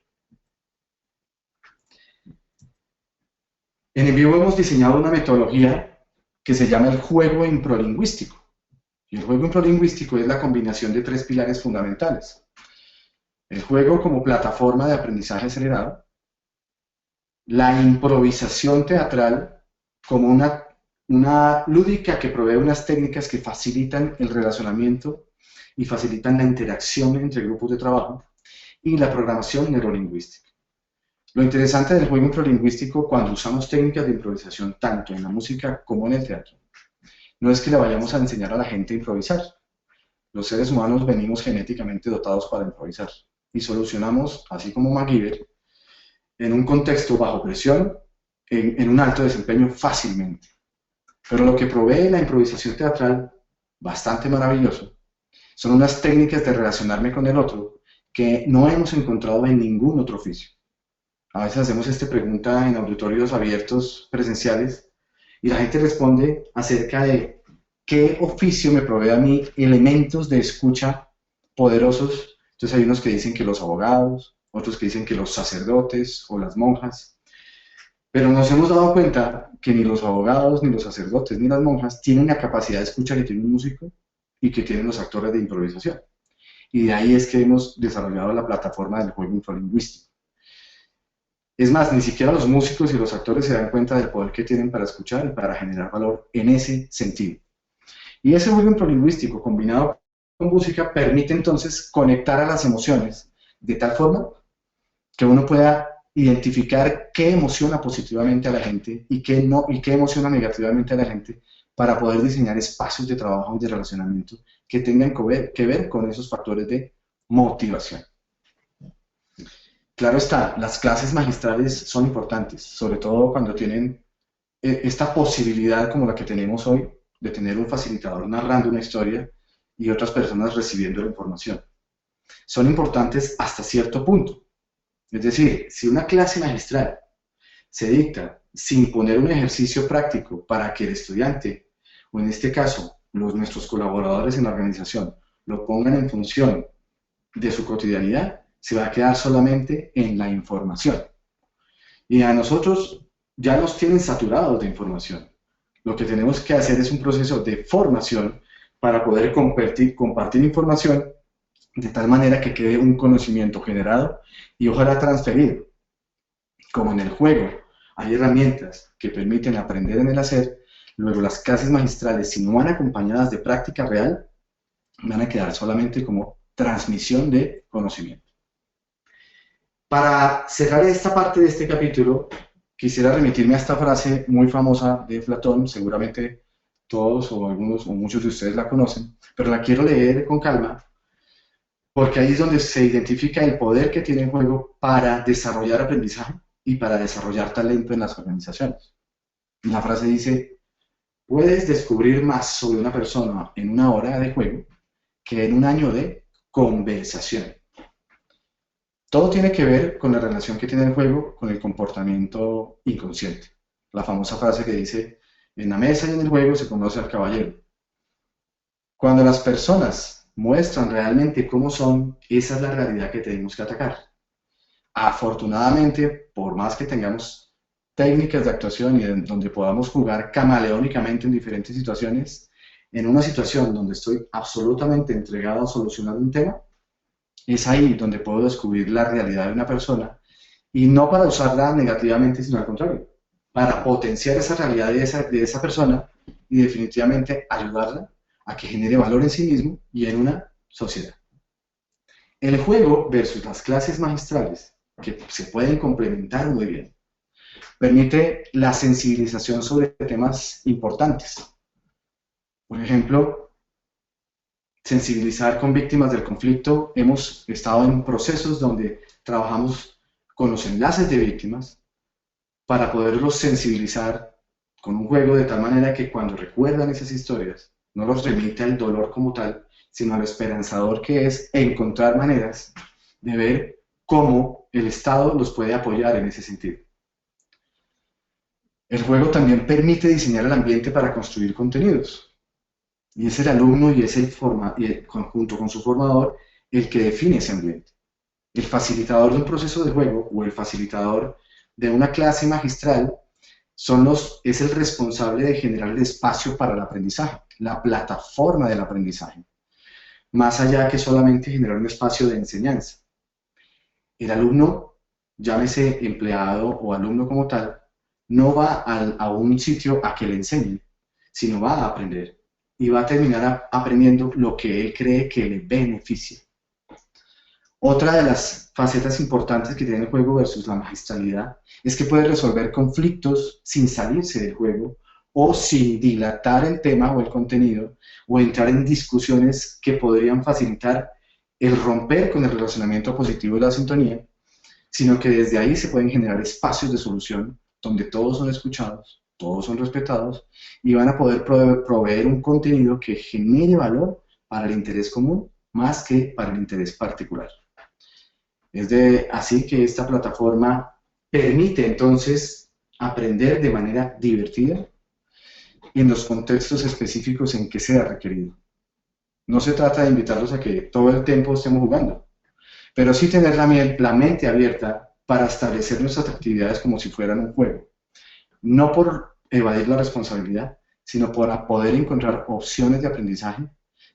En el vivo hemos diseñado una metodología que se llama el juego improlingüístico. Y el juego improlingüístico es la combinación de tres pilares fundamentales. El juego como plataforma de aprendizaje acelerado, la improvisación teatral como una lúdica que provee unas técnicas que facilitan el relacionamiento y facilitan la interacción entre grupos de trabajo, y la programación neurolingüística. Lo interesante del juego improlingüístico, cuando usamos técnicas de improvisación tanto en la música como en el teatro, no es que le vayamos a enseñar a la gente a improvisar. Los seres humanos venimos genéticamente dotados para improvisar y solucionamos, así como MacGyver, en un contexto bajo presión, en un alto desempeño fácilmente. Pero lo que provee la improvisación teatral, bastante maravilloso, son unas técnicas de relacionarme con el otro que no hemos encontrado en ningún otro oficio. A veces hacemos esta pregunta en auditorios abiertos presenciales y la gente responde acerca de qué oficio me provee a mí elementos de escucha poderosos. Entonces hay unos que dicen que los abogados, otros que dicen que los sacerdotes o las monjas. Pero nos hemos dado cuenta que ni los abogados, ni los sacerdotes, ni las monjas tienen la capacidad de escucha que tiene un músico y que tienen los actores de improvisación. Y de ahí es que hemos desarrollado la plataforma del juego infralingüístico. Es más, ni siquiera los músicos y los actores se dan cuenta del poder que tienen para escuchar y para generar valor en ese sentido. Y ese juego infralingüístico combinado con música permite entonces conectar a las emociones de tal forma que uno pueda identificar qué emociona positivamente a la gente y qué no, y qué emociona negativamente a la gente, para poder diseñar espacios de trabajo y de relacionamiento que tengan que ver con esos factores de motivación. Claro está, las clases magistrales son importantes, sobre todo cuando tienen esta posibilidad como la que tenemos hoy, de tener un facilitador narrando una historia y otras personas recibiendo la información. Son importantes hasta cierto punto. Es decir, si una clase magistral se dicta sin poner un ejercicio práctico para que el estudiante, o en este caso, nuestros colaboradores en la organización, lo pongan en función de su cotidianidad, se va a quedar solamente en la información. Y a nosotros ya nos tienen saturados de información. Lo que tenemos que hacer es un proceso de formación para poder compartir información de tal manera que quede un conocimiento generado y ojalá transferido. Como en el juego hay herramientas que permiten aprender en el hacer, luego las clases magistrales, si no van acompañadas de práctica real, van a quedar solamente como transmisión de conocimiento. Para cerrar esta parte de este capítulo, quisiera remitirme a esta frase muy famosa de Platón, seguramente todos o algunos o muchos de ustedes la conocen, pero la quiero leer con calma, porque ahí es donde se identifica el poder que tiene el juego para desarrollar aprendizaje y para desarrollar talento en las organizaciones. La frase dice: puedes descubrir más sobre una persona en una hora de juego que en un año de conversación. Todo tiene que ver con la relación que tiene el juego con el comportamiento inconsciente. La famosa frase que dice, en la mesa y en el juego se conoce al caballero. Cuando las personas muestran realmente cómo son, esa es la realidad que tenemos que atacar. Afortunadamente, por más que tengamos técnicas de actuación y donde podamos jugar camaleónicamente en diferentes situaciones, en una situación donde estoy absolutamente entregado a solucionar un tema, es ahí donde puedo descubrir la realidad de una persona y no para usarla negativamente, sino al contrario, para potenciar esa realidad de esa persona y definitivamente ayudarla a que genere valor en sí mismo y en una sociedad. El juego versus las clases magistrales, que se pueden complementar muy bien, permite la sensibilización sobre temas importantes. Por ejemplo, sensibilizar con víctimas del conflicto. Hemos estado en procesos donde trabajamos con los enlaces de víctimas para poderlos sensibilizar con un juego de tal manera que cuando recuerdan esas historias no los remite al dolor como tal, sino al esperanzador que es encontrar maneras de ver cómo el Estado los puede apoyar en ese sentido. El juego también permite diseñar el ambiente para construir contenidos. Y es el alumno y es junto con su formador el que define ese ambiente. El facilitador de un proceso de juego o el facilitador de una clase magistral es el responsable de generar el espacio para el aprendizaje, la plataforma del aprendizaje, más allá que solamente generar un espacio de enseñanza. El alumno, llámese empleado o alumno como tal, no va a un sitio a que le enseñen, sino va a aprender y va a terminar aprendiendo lo que él cree que le beneficia. Otra de las facetas importantes que tiene el juego versus la magistralidad es que puede resolver conflictos sin salirse del juego o sin dilatar el tema o el contenido o entrar en discusiones que podrían facilitar el romper con el relacionamiento positivo de la sintonía, sino que desde ahí se pueden generar espacios de solución donde todos son escuchados, todos son respetados y van a poder proveer un contenido que genere valor para el interés común más que para el interés particular. Así que esta plataforma permite entonces aprender de manera divertida en los contextos específicos en que sea requerido. No se trata de invitarlos a que todo el tiempo estemos jugando, pero sí tener la mente abierta para establecer nuestras actividades como si fueran un juego. No por evadir la responsabilidad, sino por poder encontrar opciones de aprendizaje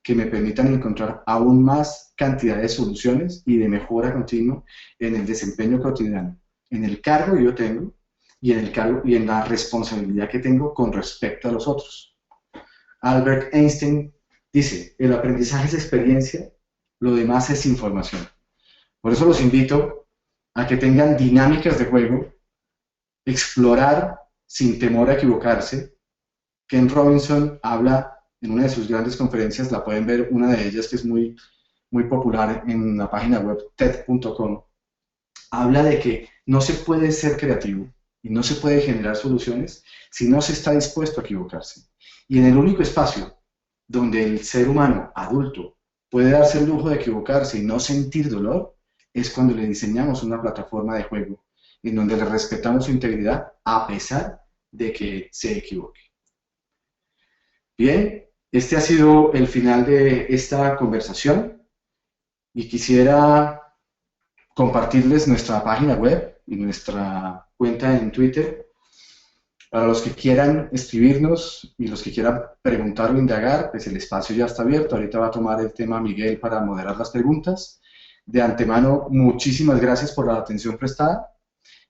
que me permitan encontrar aún más cantidad de soluciones y de mejora continua en el desempeño cotidiano, en el cargo que yo tengo y en la responsabilidad que tengo con respecto a los otros. Albert Einstein dice, el aprendizaje es experiencia, lo demás es información. Por eso los invito a que tengan dinámicas de juego, explorar sin temor a equivocarse. Ken Robinson habla en una de sus grandes conferencias, la pueden ver, una de ellas que es muy popular en la página web TED.com, habla de que no se puede ser creativo y no se puede generar soluciones si no se está dispuesto a equivocarse. Y en el único espacio donde el ser humano adulto puede darse el lujo de equivocarse y no sentir dolor, es cuando le diseñamos una plataforma de juego en donde le respetamos su integridad a pesar de que se equivoque. Bien, este ha sido el final de esta conversación y quisiera compartirles nuestra página web y nuestra cuenta en Twitter. Para los que quieran escribirnos y los que quieran preguntar o indagar, pues el espacio ya está abierto. Ahorita va a tomar el tema Miguel para moderar las preguntas. De antemano, muchísimas gracias por la atención prestada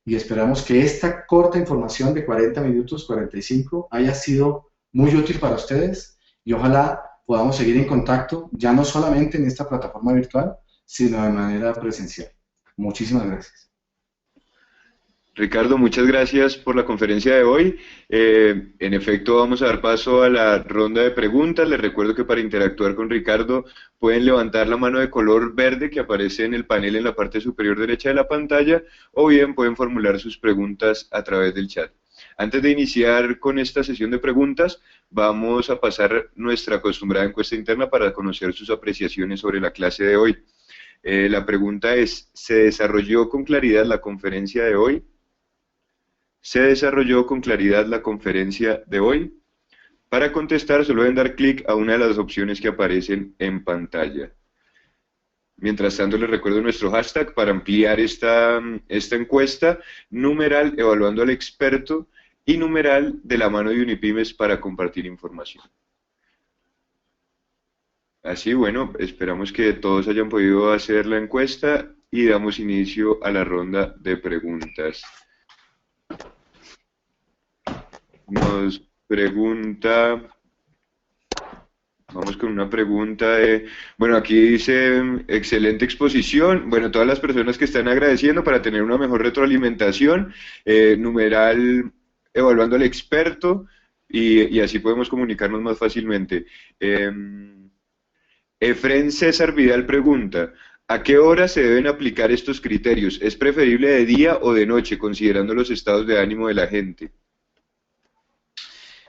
y esperamos que esta corta información de 40 minutos, 45, haya sido muy útil para ustedes y ojalá podamos seguir en contacto, ya no solamente en esta plataforma virtual, sino de manera presencial. Muchísimas gracias. Ricardo, muchas gracias por la conferencia de hoy. En efecto, vamos a dar paso a la ronda de preguntas. Les recuerdo que para interactuar con Ricardo pueden levantar la mano de color verde que aparece en el panel en la parte superior derecha de la pantalla o bien pueden formular sus preguntas a través del chat. Antes de iniciar con esta sesión de preguntas, vamos a pasar nuestra acostumbrada encuesta interna para conocer sus apreciaciones sobre la clase de hoy. La pregunta es, ¿se desarrolló con claridad la conferencia de hoy? ¿Se desarrolló con claridad la conferencia de hoy? Para contestar, solo deben dar clic a una de las opciones que aparecen en pantalla. Mientras tanto, les recuerdo nuestro hashtag para ampliar esta encuesta, numeral evaluando al experto y numeral de la mano de Unipymes para compartir información. Así, bueno, esperamos que todos hayan podido hacer la encuesta y damos inicio a la ronda de preguntas. Nos pregunta, vamos con una pregunta de, bueno, aquí dice, excelente exposición, bueno, todas las personas que están agradeciendo para tener una mejor retroalimentación, numeral evaluando al experto y así podemos comunicarnos más fácilmente. Efren César Vidal pregunta, ¿a qué hora se deben aplicar estos criterios? ¿Es preferible de día o de noche, considerando los estados de ánimo de la gente?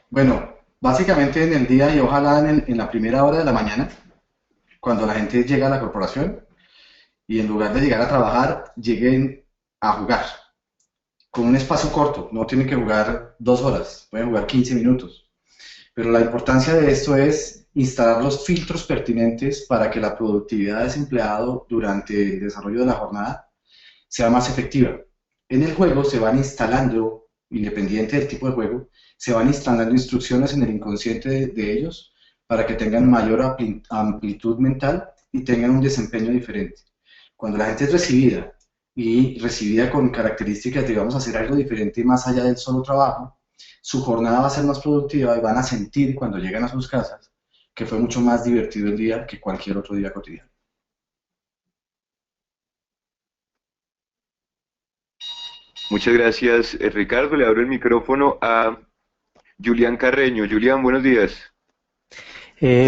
Bueno, básicamente en el día y ojalá en la primera hora de la mañana, cuando la gente llega a la corporación y en lugar de llegar a trabajar, lleguen a jugar con un espacio corto, no tienen que jugar 2 horas, pueden jugar 15 minutos. Pero la importancia de esto es instalar los filtros pertinentes para que la productividad de ese empleado durante el desarrollo de la jornada sea más efectiva. En el juego se van instalando, independiente del tipo de juego, se van instalando instrucciones en el inconsciente de ellos para que tengan mayor amplitud mental y tengan un desempeño diferente. Cuando la gente es recibida y recibida con características de vamos a hacer algo diferente más allá del solo trabajo, su jornada va a ser más productiva y van a sentir cuando llegan a sus casas que fue mucho más divertido el día que cualquier otro día cotidiano. Muchas gracias, Ricardo. Le abro el micrófono a Julián Carreño. Julián, buenos días.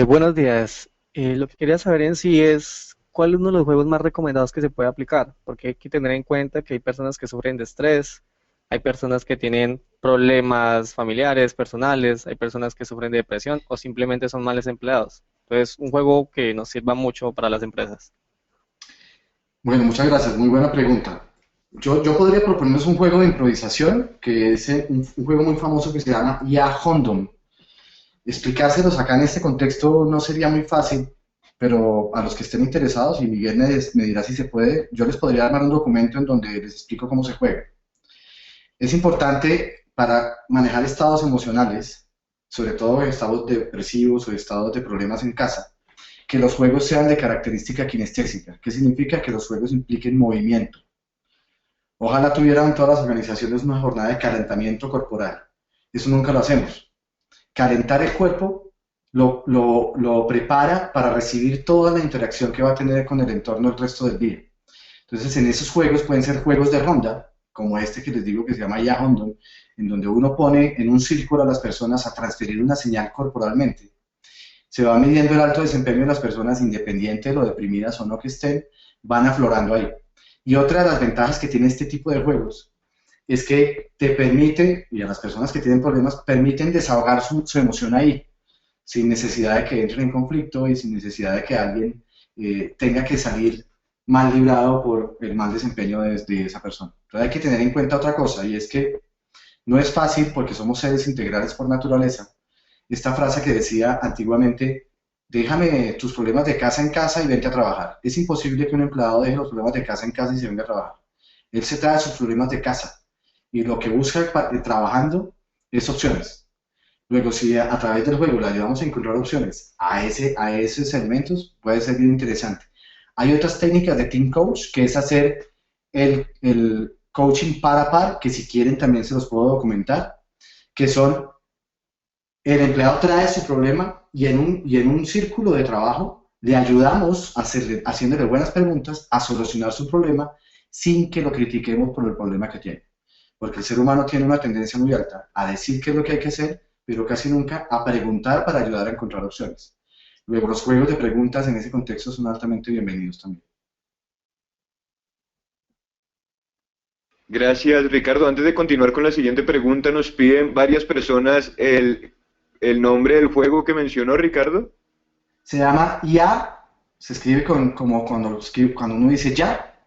Buenos días. Lo que quería saber en sí es cuál es uno de los juegos más recomendados que se puede aplicar, porque hay que tener en cuenta que hay personas que sufren de estrés, hay personas que tienen problemas familiares, personales, hay personas que sufren de depresión o simplemente son males empleados. Entonces, un juego que nos sirva mucho para las empresas. Bueno, muchas gracias, muy buena pregunta. Yo podría proponerles un juego de improvisación, que es un juego muy famoso que se llama Ya Hondom. Explicárselos acá en este contexto no sería muy fácil, pero a los que estén interesados, y Miguel me dirá si se puede, yo les podría armar un documento en donde les explico cómo se juega. Es importante para manejar estados emocionales, sobre todo estados depresivos o estados de problemas en casa, que los juegos sean de característica kinestésica. ¿Qué significa? Que los juegos impliquen movimiento. Ojalá tuvieran todas las organizaciones una jornada de calentamiento corporal. Eso nunca lo hacemos. Calentar el cuerpo lo prepara para recibir toda la interacción que va a tener con el entorno el resto del día. Entonces, en esos juegos pueden ser juegos de ronda, como este que les digo que se llama Ya Hondom, en donde uno pone en un círculo a las personas a transferir una señal corporalmente. Se va midiendo el alto desempeño de las personas, independiente de lo deprimidas o no que estén, van aflorando ahí. Y otra de las ventajas que tiene este tipo de juegos es que te permite, y a las personas que tienen problemas, permiten desahogar su emoción ahí, sin necesidad de que entren en conflicto y sin necesidad de que alguien tenga que salir mal librado por el mal desempeño de esa persona. Entonces hay que tener en cuenta otra cosa, y es que no es fácil, porque somos seres integrales por naturaleza, esta frase que decía antiguamente, déjame tus problemas de casa en casa y vente a trabajar. Es imposible que un empleado deje los problemas de casa en casa y se venga a trabajar. Él se trae sus problemas de casa y lo que busca trabajando es opciones. Luego, si a través del juego le ayudamos a encontrar opciones a esos elementos, puede ser bien interesante. Hay otras técnicas de Team Coach, que es hacer el coaching par a par, que si quieren también se los puedo documentar, que son el empleado trae su problema y en un círculo de trabajo le ayudamos haciéndole buenas preguntas a solucionar su problema sin que lo critiquemos por el problema que tiene. Porque el ser humano tiene una tendencia muy alta a decir qué es lo que hay que hacer, pero casi nunca a preguntar para ayudar a encontrar opciones. Luego, los juegos de preguntas en ese contexto son altamente bienvenidos también. Gracias, Ricardo. Antes de continuar con la siguiente pregunta, nos piden varias personas el nombre del juego que mencionó Ricardo. Se llama Ya, se escribe como cuando uno dice ya,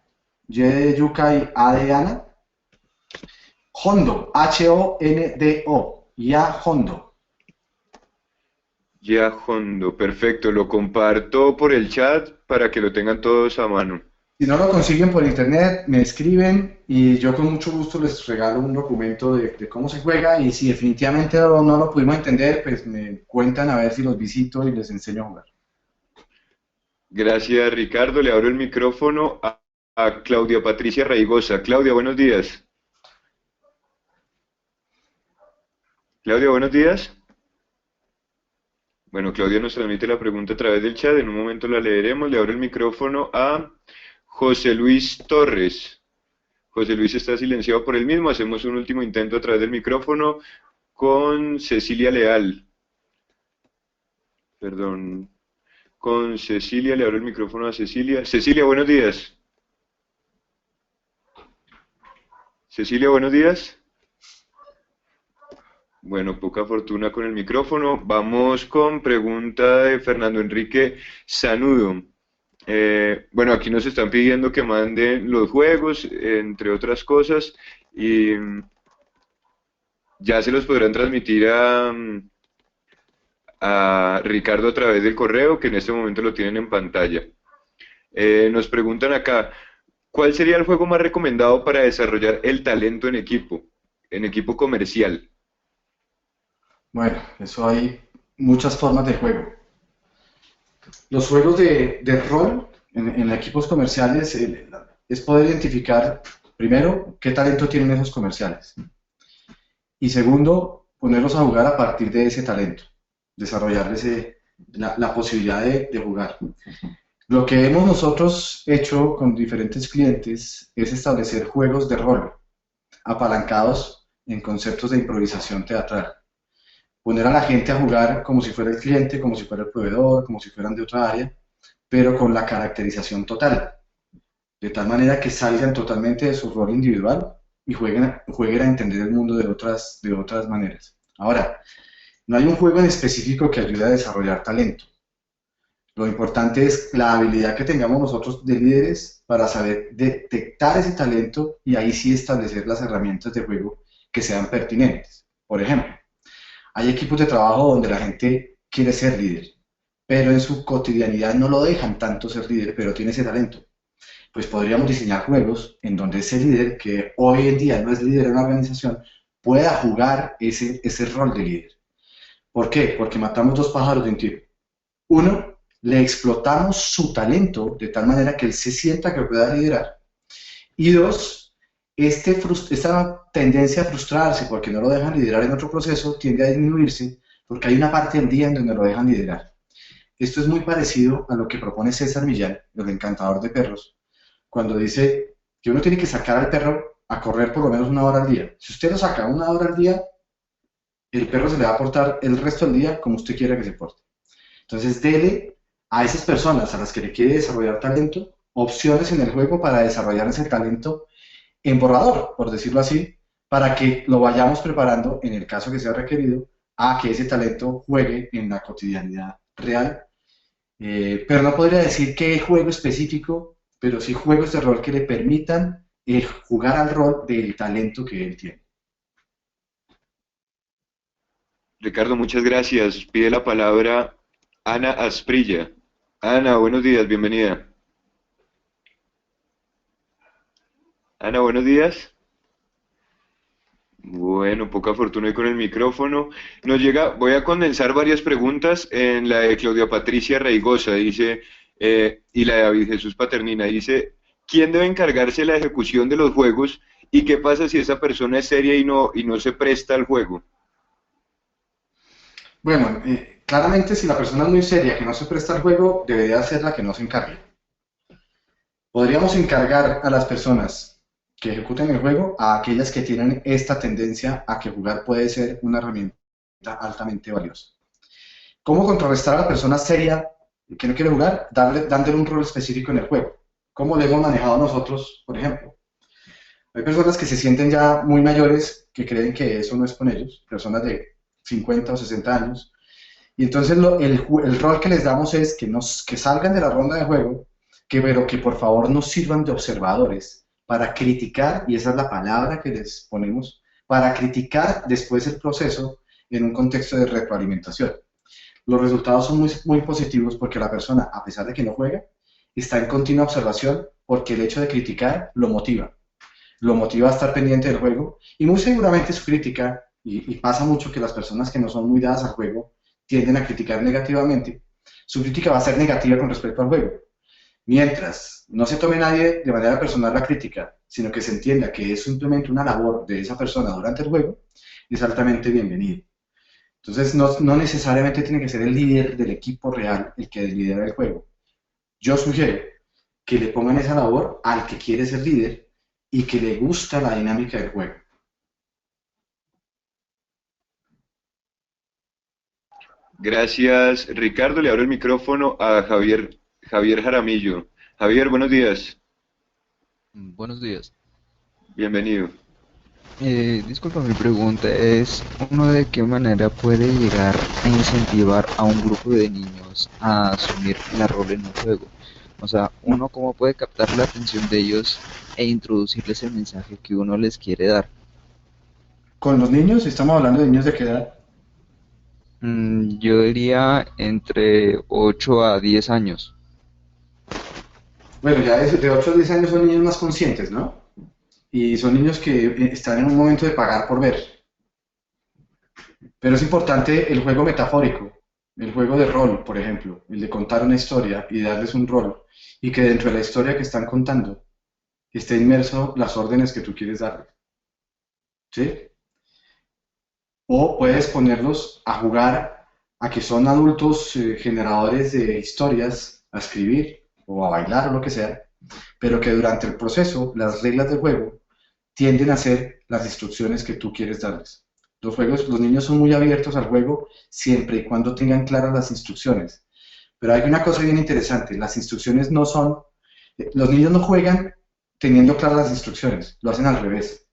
Y de yuca y A de Ana. Hondo, Hondo, Ya Hondo. Ya, Hondo, perfecto. Lo comparto por el chat para que lo tengan todos a mano. Si no lo consiguen por internet, me escriben y yo con mucho gusto les regalo un documento de cómo se juega y si definitivamente no lo pudimos entender, pues me cuentan a ver si los visito y les enseño a jugar. Gracias, Ricardo. Le abro el micrófono a Claudia Patricia Raigosa. Claudia, buenos días. Claudia, buenos días. Bueno, Claudia nos transmite la pregunta a través del chat. En un momento la leeremos. Le abro el micrófono a José Luis Torres. José Luis está silenciado por él mismo. Hacemos un último intento a través del micrófono con Cecilia Leal. Perdón. Con Cecilia, le abro el micrófono a Cecilia. Cecilia, buenos días. Cecilia, buenos días. Bueno, poca fortuna con el micrófono. Vamos con pregunta de Fernando Enrique Sanudo. Bueno, aquí nos están pidiendo que manden los juegos, entre otras cosas, y ya se los podrán transmitir a Ricardo a través del correo, que en este momento lo tienen en pantalla. Nos preguntan acá, ¿cuál sería el juego más recomendado para desarrollar el talento en equipo comercial? Bueno, eso hay muchas formas de juego. Los juegos de rol en equipos comerciales es poder identificar, primero, qué talento tienen esos comerciales. Y segundo, ponerlos a jugar a partir de ese talento, desarrollarles la posibilidad de jugar. Lo que hemos nosotros hecho con diferentes clientes es establecer juegos de rol, apalancados en conceptos de improvisación teatral. Poner a la gente a jugar como si fuera el cliente, como si fuera el proveedor, como si fueran de otra área, pero con la caracterización total, de tal manera que salgan totalmente de su rol individual y jueguen a entender el mundo de otras maneras. Ahora, no hay un juego en específico que ayude a desarrollar talento. Lo importante es la habilidad que tengamos nosotros de líderes para saber detectar ese talento y ahí sí establecer las herramientas de juego que sean pertinentes. Por ejemplo, hay equipos de trabajo donde la gente quiere ser líder, pero en su cotidianidad no lo dejan tanto ser líder, pero tiene ese talento. Pues podríamos diseñar juegos en donde ese líder, que hoy en día no es líder en una organización, pueda jugar ese rol de líder. ¿Por qué? Porque matamos dos pájaros de un tiro. Uno, le explotamos su talento de tal manera que él se sienta que pueda liderar. Y dos, esta tendencia a frustrarse porque no lo dejan liderar en otro proceso tiende a disminuirse porque hay una parte del día en donde lo dejan liderar. Esto es muy parecido a lo que propone César Millán, el encantador de perros, cuando dice que uno tiene que sacar al perro a correr por lo menos 1 hora al día. Si usted lo saca 1 hora al día, el perro se le va a portar el resto del día como usted quiera que se porte. Entonces, dele a esas personas a las que le quiere desarrollar talento, opciones en el juego para desarrollar ese talento en borrador, por decirlo así, para que lo vayamos preparando en el caso que sea requerido a que ese talento juegue en la cotidianidad real. Pero no podría decir qué juego específico, pero sí juegos de rol que le permitan jugar al rol del talento que él tiene. Ricardo, muchas gracias. Pide la palabra Ana Asprilla. Ana, buenos días, bienvenida. Ana, buenos días. Bueno, poca fortuna hoy con el micrófono. Voy a condensar varias preguntas en la de Claudia Patricia Reigosa, dice, y la de David Jesús Paternina, dice, ¿quién debe encargarse de la ejecución de los juegos y qué pasa si esa persona es seria y no se presta al juego? Bueno, claramente si la persona es muy seria que no se presta al juego, debería ser la que no se encargue. Podríamos encargar a las personas que ejecuten el juego a aquellas que tienen esta tendencia a que jugar puede ser una herramienta altamente valiosa. ¿Cómo contrarrestar a la persona seria que no quiere jugar? Dándole un rol específico en el juego. ¿Cómo lo hemos manejado nosotros, por ejemplo? Hay personas que se sienten ya muy mayores que creen que eso no es con ellos, personas de 50 o 60 años, y entonces el rol que les damos es que salgan de la ronda de juego, pero que por favor nos sirvan de observadores para criticar, y esa es la palabra que les ponemos, para criticar después el proceso en un contexto de retroalimentación. Los resultados son muy, muy positivos porque la persona, a pesar de que no juega, está en continua observación porque el hecho de criticar lo motiva a estar pendiente del juego y muy seguramente su crítica, y pasa mucho que las personas que no son muy dadas al juego tienden a criticar negativamente, su crítica va a ser negativa con respecto al juego. Mientras no se tome nadie de manera personal la crítica, sino que se entienda que es simplemente una labor de esa persona durante el juego, es altamente bienvenido. Entonces no necesariamente tiene que ser el líder del equipo real el que lidera el juego. Yo sugiero que le pongan esa labor al que quiere ser líder y que le gusta la dinámica del juego. Gracias, Ricardo. Le abro el micrófono a Javier Jaramillo. Javier, buenos días. Buenos días. Bienvenido. Disculpa, mi pregunta es, ¿uno de qué manera puede llegar a incentivar a un grupo de niños a asumir la rol en un juego? O sea, uno cómo puede captar la atención de ellos e introducirles el mensaje que uno les quiere dar. Con los niños, estamos hablando de niños de qué edad. Yo diría entre 8 a 10 años. Bueno, ya de 8 a 10 años son niños más conscientes, ¿no? Y son niños que están en un momento de pagar por ver. Pero es importante el juego metafórico, el juego de rol, por ejemplo, el de contar una historia y darles un rol, y que dentro de la historia que están contando esté inmerso las órdenes que tú quieres darles. ¿Sí? O puedes ponerlos a jugar a que son adultos generadores de historias, a escribir o a bailar o lo que sea, pero que durante el proceso las reglas del juego tienden a ser las instrucciones que tú quieres darles. Los niños son muy abiertos al juego siempre y cuando tengan claras las instrucciones. Pero hay una cosa bien interesante, las instrucciones no son, los niños no juegan teniendo claras las instrucciones, lo hacen al revés.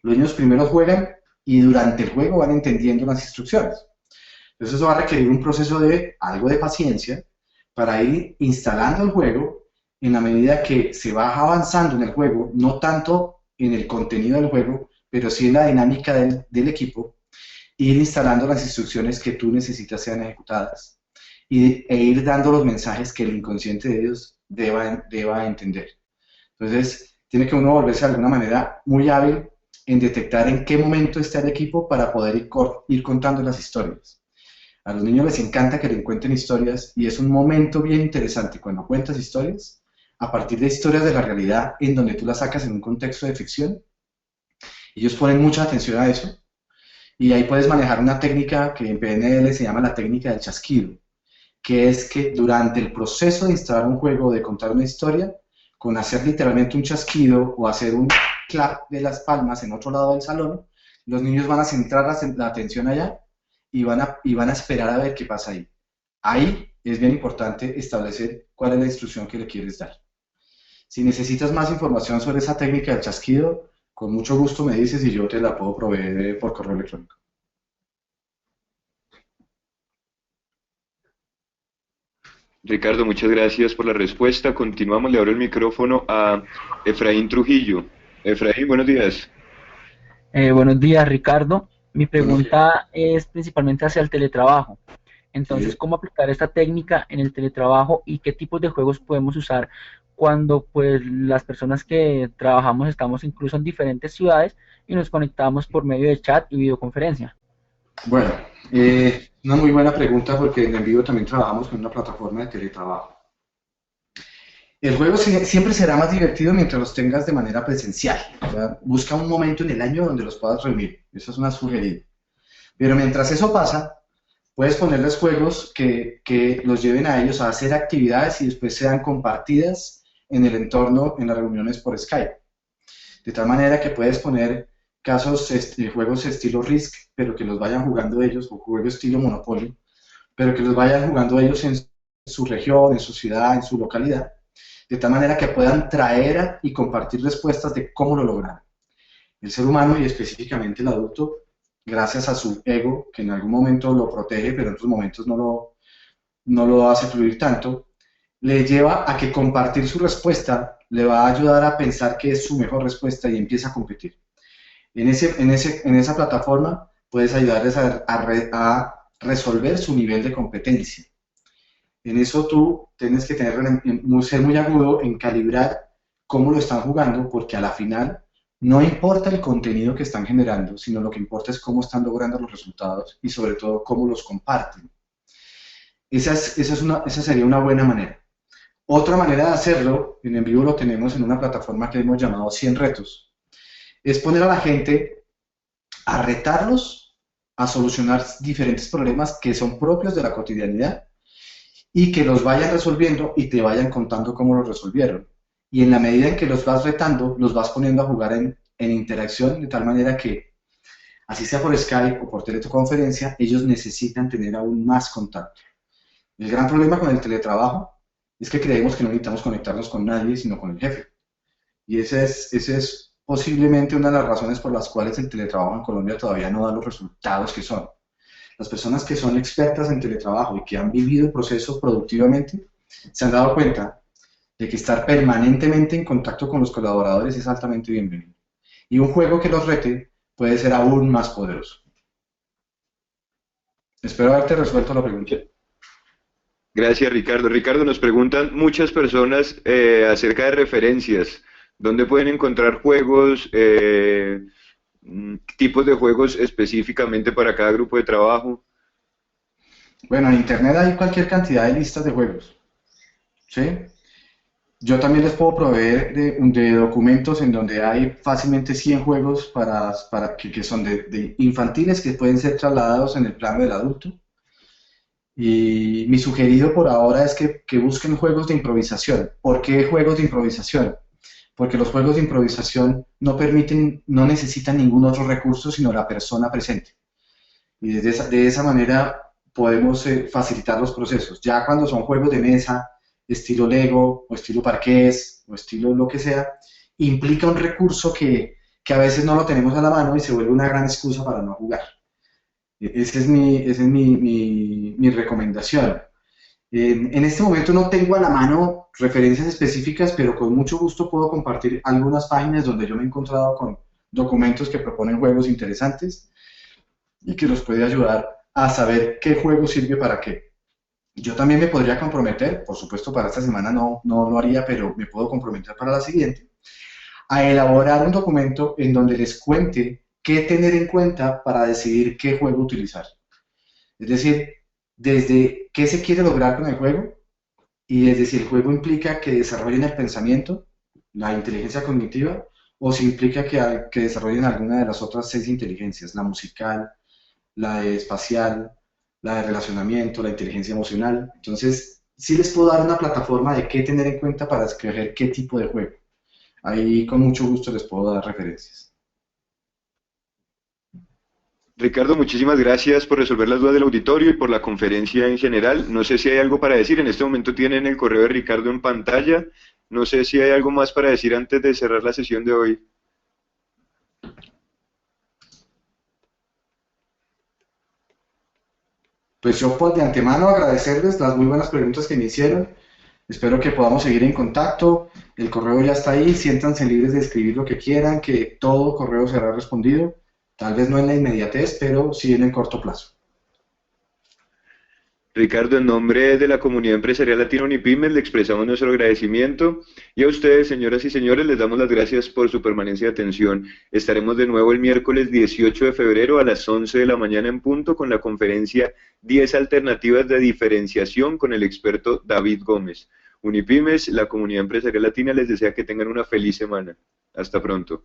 Los niños primero juegan y durante el juego van entendiendo las instrucciones. Entonces eso va a requerir un proceso de algo de paciencia para ir instalando el juego en la medida que se va avanzando en el juego, no tanto en el contenido del juego, pero sí en la dinámica del equipo, ir instalando las instrucciones que tú necesitas sean ejecutadas e ir dando los mensajes que el inconsciente de ellos deba entender. Entonces, tiene que uno volverse de alguna manera muy hábil en detectar en qué momento está el equipo para poder ir contando las historias. A los niños les encanta que le cuenten historias y es un momento bien interesante cuando cuentas historias, a partir de historias de la realidad en donde tú las sacas en un contexto de ficción. Ellos ponen mucha atención a eso y ahí puedes manejar una técnica que en PNL se llama la técnica del chasquido, que es que durante el proceso de instalar un juego o de contar una historia, con hacer literalmente un chasquido o hacer un clap de las palmas en otro lado del salón, los niños van a centrar la atención allá y van a esperar a ver qué pasa ahí. Ahí es bien importante establecer cuál es la instrucción que le quieres dar. Si necesitas más información sobre esa técnica del chasquido, con mucho gusto me dices y yo te la puedo proveer por correo electrónico. Ricardo, muchas gracias por la respuesta. Continuamos, le abro el micrófono a Efraín Trujillo. Efraín, buenos días. Buenos días, Ricardo. Mi pregunta es principalmente hacia el teletrabajo. Entonces, Sí. ¿cómo aplicar esta técnica en el teletrabajo y qué tipos de juegos podemos usar cuando pues las personas que trabajamos estamos incluso en diferentes ciudades y nos conectamos por medio de chat y videoconferencia? Bueno, una muy buena pregunta porque en Envivo también trabajamos con una plataforma de teletrabajo. El juego siempre será más divertido mientras los tengas de manera presencial. O sea, busca un momento en el año donde los puedas reunir. Eso es una sugerida. Pero mientras eso pasa, puedes ponerles juegos que los lleven a ellos a hacer actividades y después sean compartidas en el entorno, en las reuniones por Skype. De tal manera que puedes poner juegos estilo Risk, pero que los vayan jugando ellos, o juegos estilo Monopoly, pero que los vayan jugando ellos en su región, en su ciudad, en su localidad, de tal manera que puedan traer y compartir respuestas de cómo lo lograron. El ser humano y específicamente el adulto, gracias a su ego, que en algún momento lo protege, pero en otros momentos no lo hace fluir tanto, le lleva a que compartir su respuesta le va a ayudar a pensar que es su mejor respuesta y empieza a competir. En esa plataforma puedes ayudarles a resolver su nivel de competencia. En eso tú tienes que ser muy agudo en calibrar cómo lo están jugando, porque a la final no importa el contenido que están generando, sino lo que importa es cómo están logrando los resultados y sobre todo cómo los comparten. Esa sería una buena manera. Otra manera de hacerlo, en vivo lo tenemos en una plataforma que hemos llamado 100 retos, es poner a la gente a retarlos a solucionar diferentes problemas que son propios de la cotidianidad y que los vayan resolviendo y te vayan contando cómo los resolvieron. Y en la medida en que los vas retando, los vas poniendo a jugar en interacción de tal manera que, así sea por Skype o por teleconferencia, ellos necesitan tener aún más contacto. El gran problema con el teletrabajo es que creemos que no necesitamos conectarnos con nadie, sino con el jefe. Y ese es posiblemente una de las razones por las cuales el teletrabajo en Colombia todavía no da los resultados que son. Las personas que son expertas en teletrabajo y que han vivido el proceso productivamente se han dado cuenta de que estar permanentemente en contacto con los colaboradores es altamente bienvenido. Y un juego que los rete puede ser aún más poderoso. Espero haberte resuelto la pregunta. Gracias, Ricardo. Ricardo, nos preguntan muchas personas acerca de referencias. ¿Dónde pueden encontrar juegos, tipos de juegos específicamente para cada grupo de trabajo? Bueno, en Internet hay cualquier cantidad de listas de juegos. ¿Sí? Yo también les puedo proveer de documentos en donde hay fácilmente 100 juegos que son de infantiles que pueden ser trasladados en el plano del adulto. Y mi sugerido por ahora es que busquen juegos de improvisación. ¿Por qué juegos de improvisación? Porque los juegos de improvisación no necesitan ningún otro recurso sino la persona presente. Y de esa manera podemos facilitar los procesos. Ya cuando son juegos de mesa, estilo Lego, o estilo Parqués, o estilo lo que sea, implica un recurso que a veces no lo tenemos a la mano y se vuelve una gran excusa para no jugar. Esa es mi recomendación. En este momento no tengo a la mano referencias específicas, pero con mucho gusto puedo compartir algunas páginas donde yo me he encontrado con documentos que proponen juegos interesantes y que los puede ayudar a saber qué juego sirve para qué. Yo también me podría comprometer, por supuesto para esta semana no lo haría, pero me puedo comprometer para la siguiente, a elaborar un documento en donde les cuente qué tener en cuenta para decidir qué juego utilizar. Es decir, desde qué se quiere lograr con el juego y desde si el juego implica que desarrollen el pensamiento, la inteligencia cognitiva, o si implica que desarrollen alguna de las otras 6 inteligencias, la musical, la de espacial, la de relacionamiento, la inteligencia emocional. Entonces, sí les puedo dar una plataforma de qué tener en cuenta para escoger qué tipo de juego. Ahí con mucho gusto les puedo dar referencias. Ricardo, muchísimas gracias por resolver las dudas del auditorio y por la conferencia en general. No sé si hay algo para decir. En este momento tienen el correo de Ricardo en pantalla. No sé si hay algo más para decir antes de cerrar la sesión de hoy. Pues yo pues de antemano agradecerles las muy buenas preguntas que me hicieron. Espero que podamos seguir en contacto. El correo ya está ahí. Siéntanse libres de escribir lo que quieran, que todo correo será respondido. Tal vez no en la inmediatez, pero sí en el corto plazo. Ricardo, en nombre de la comunidad empresarial Latino Unipymes, le expresamos nuestro agradecimiento y a ustedes, señoras y señores, les damos las gracias por su permanencia y atención. Estaremos de nuevo el miércoles 18 de febrero a las 11 de la mañana en punto con la conferencia 10 alternativas de diferenciación con el experto David Gómez. Unipymes, la comunidad empresarial latina, les desea que tengan una feliz semana. Hasta pronto.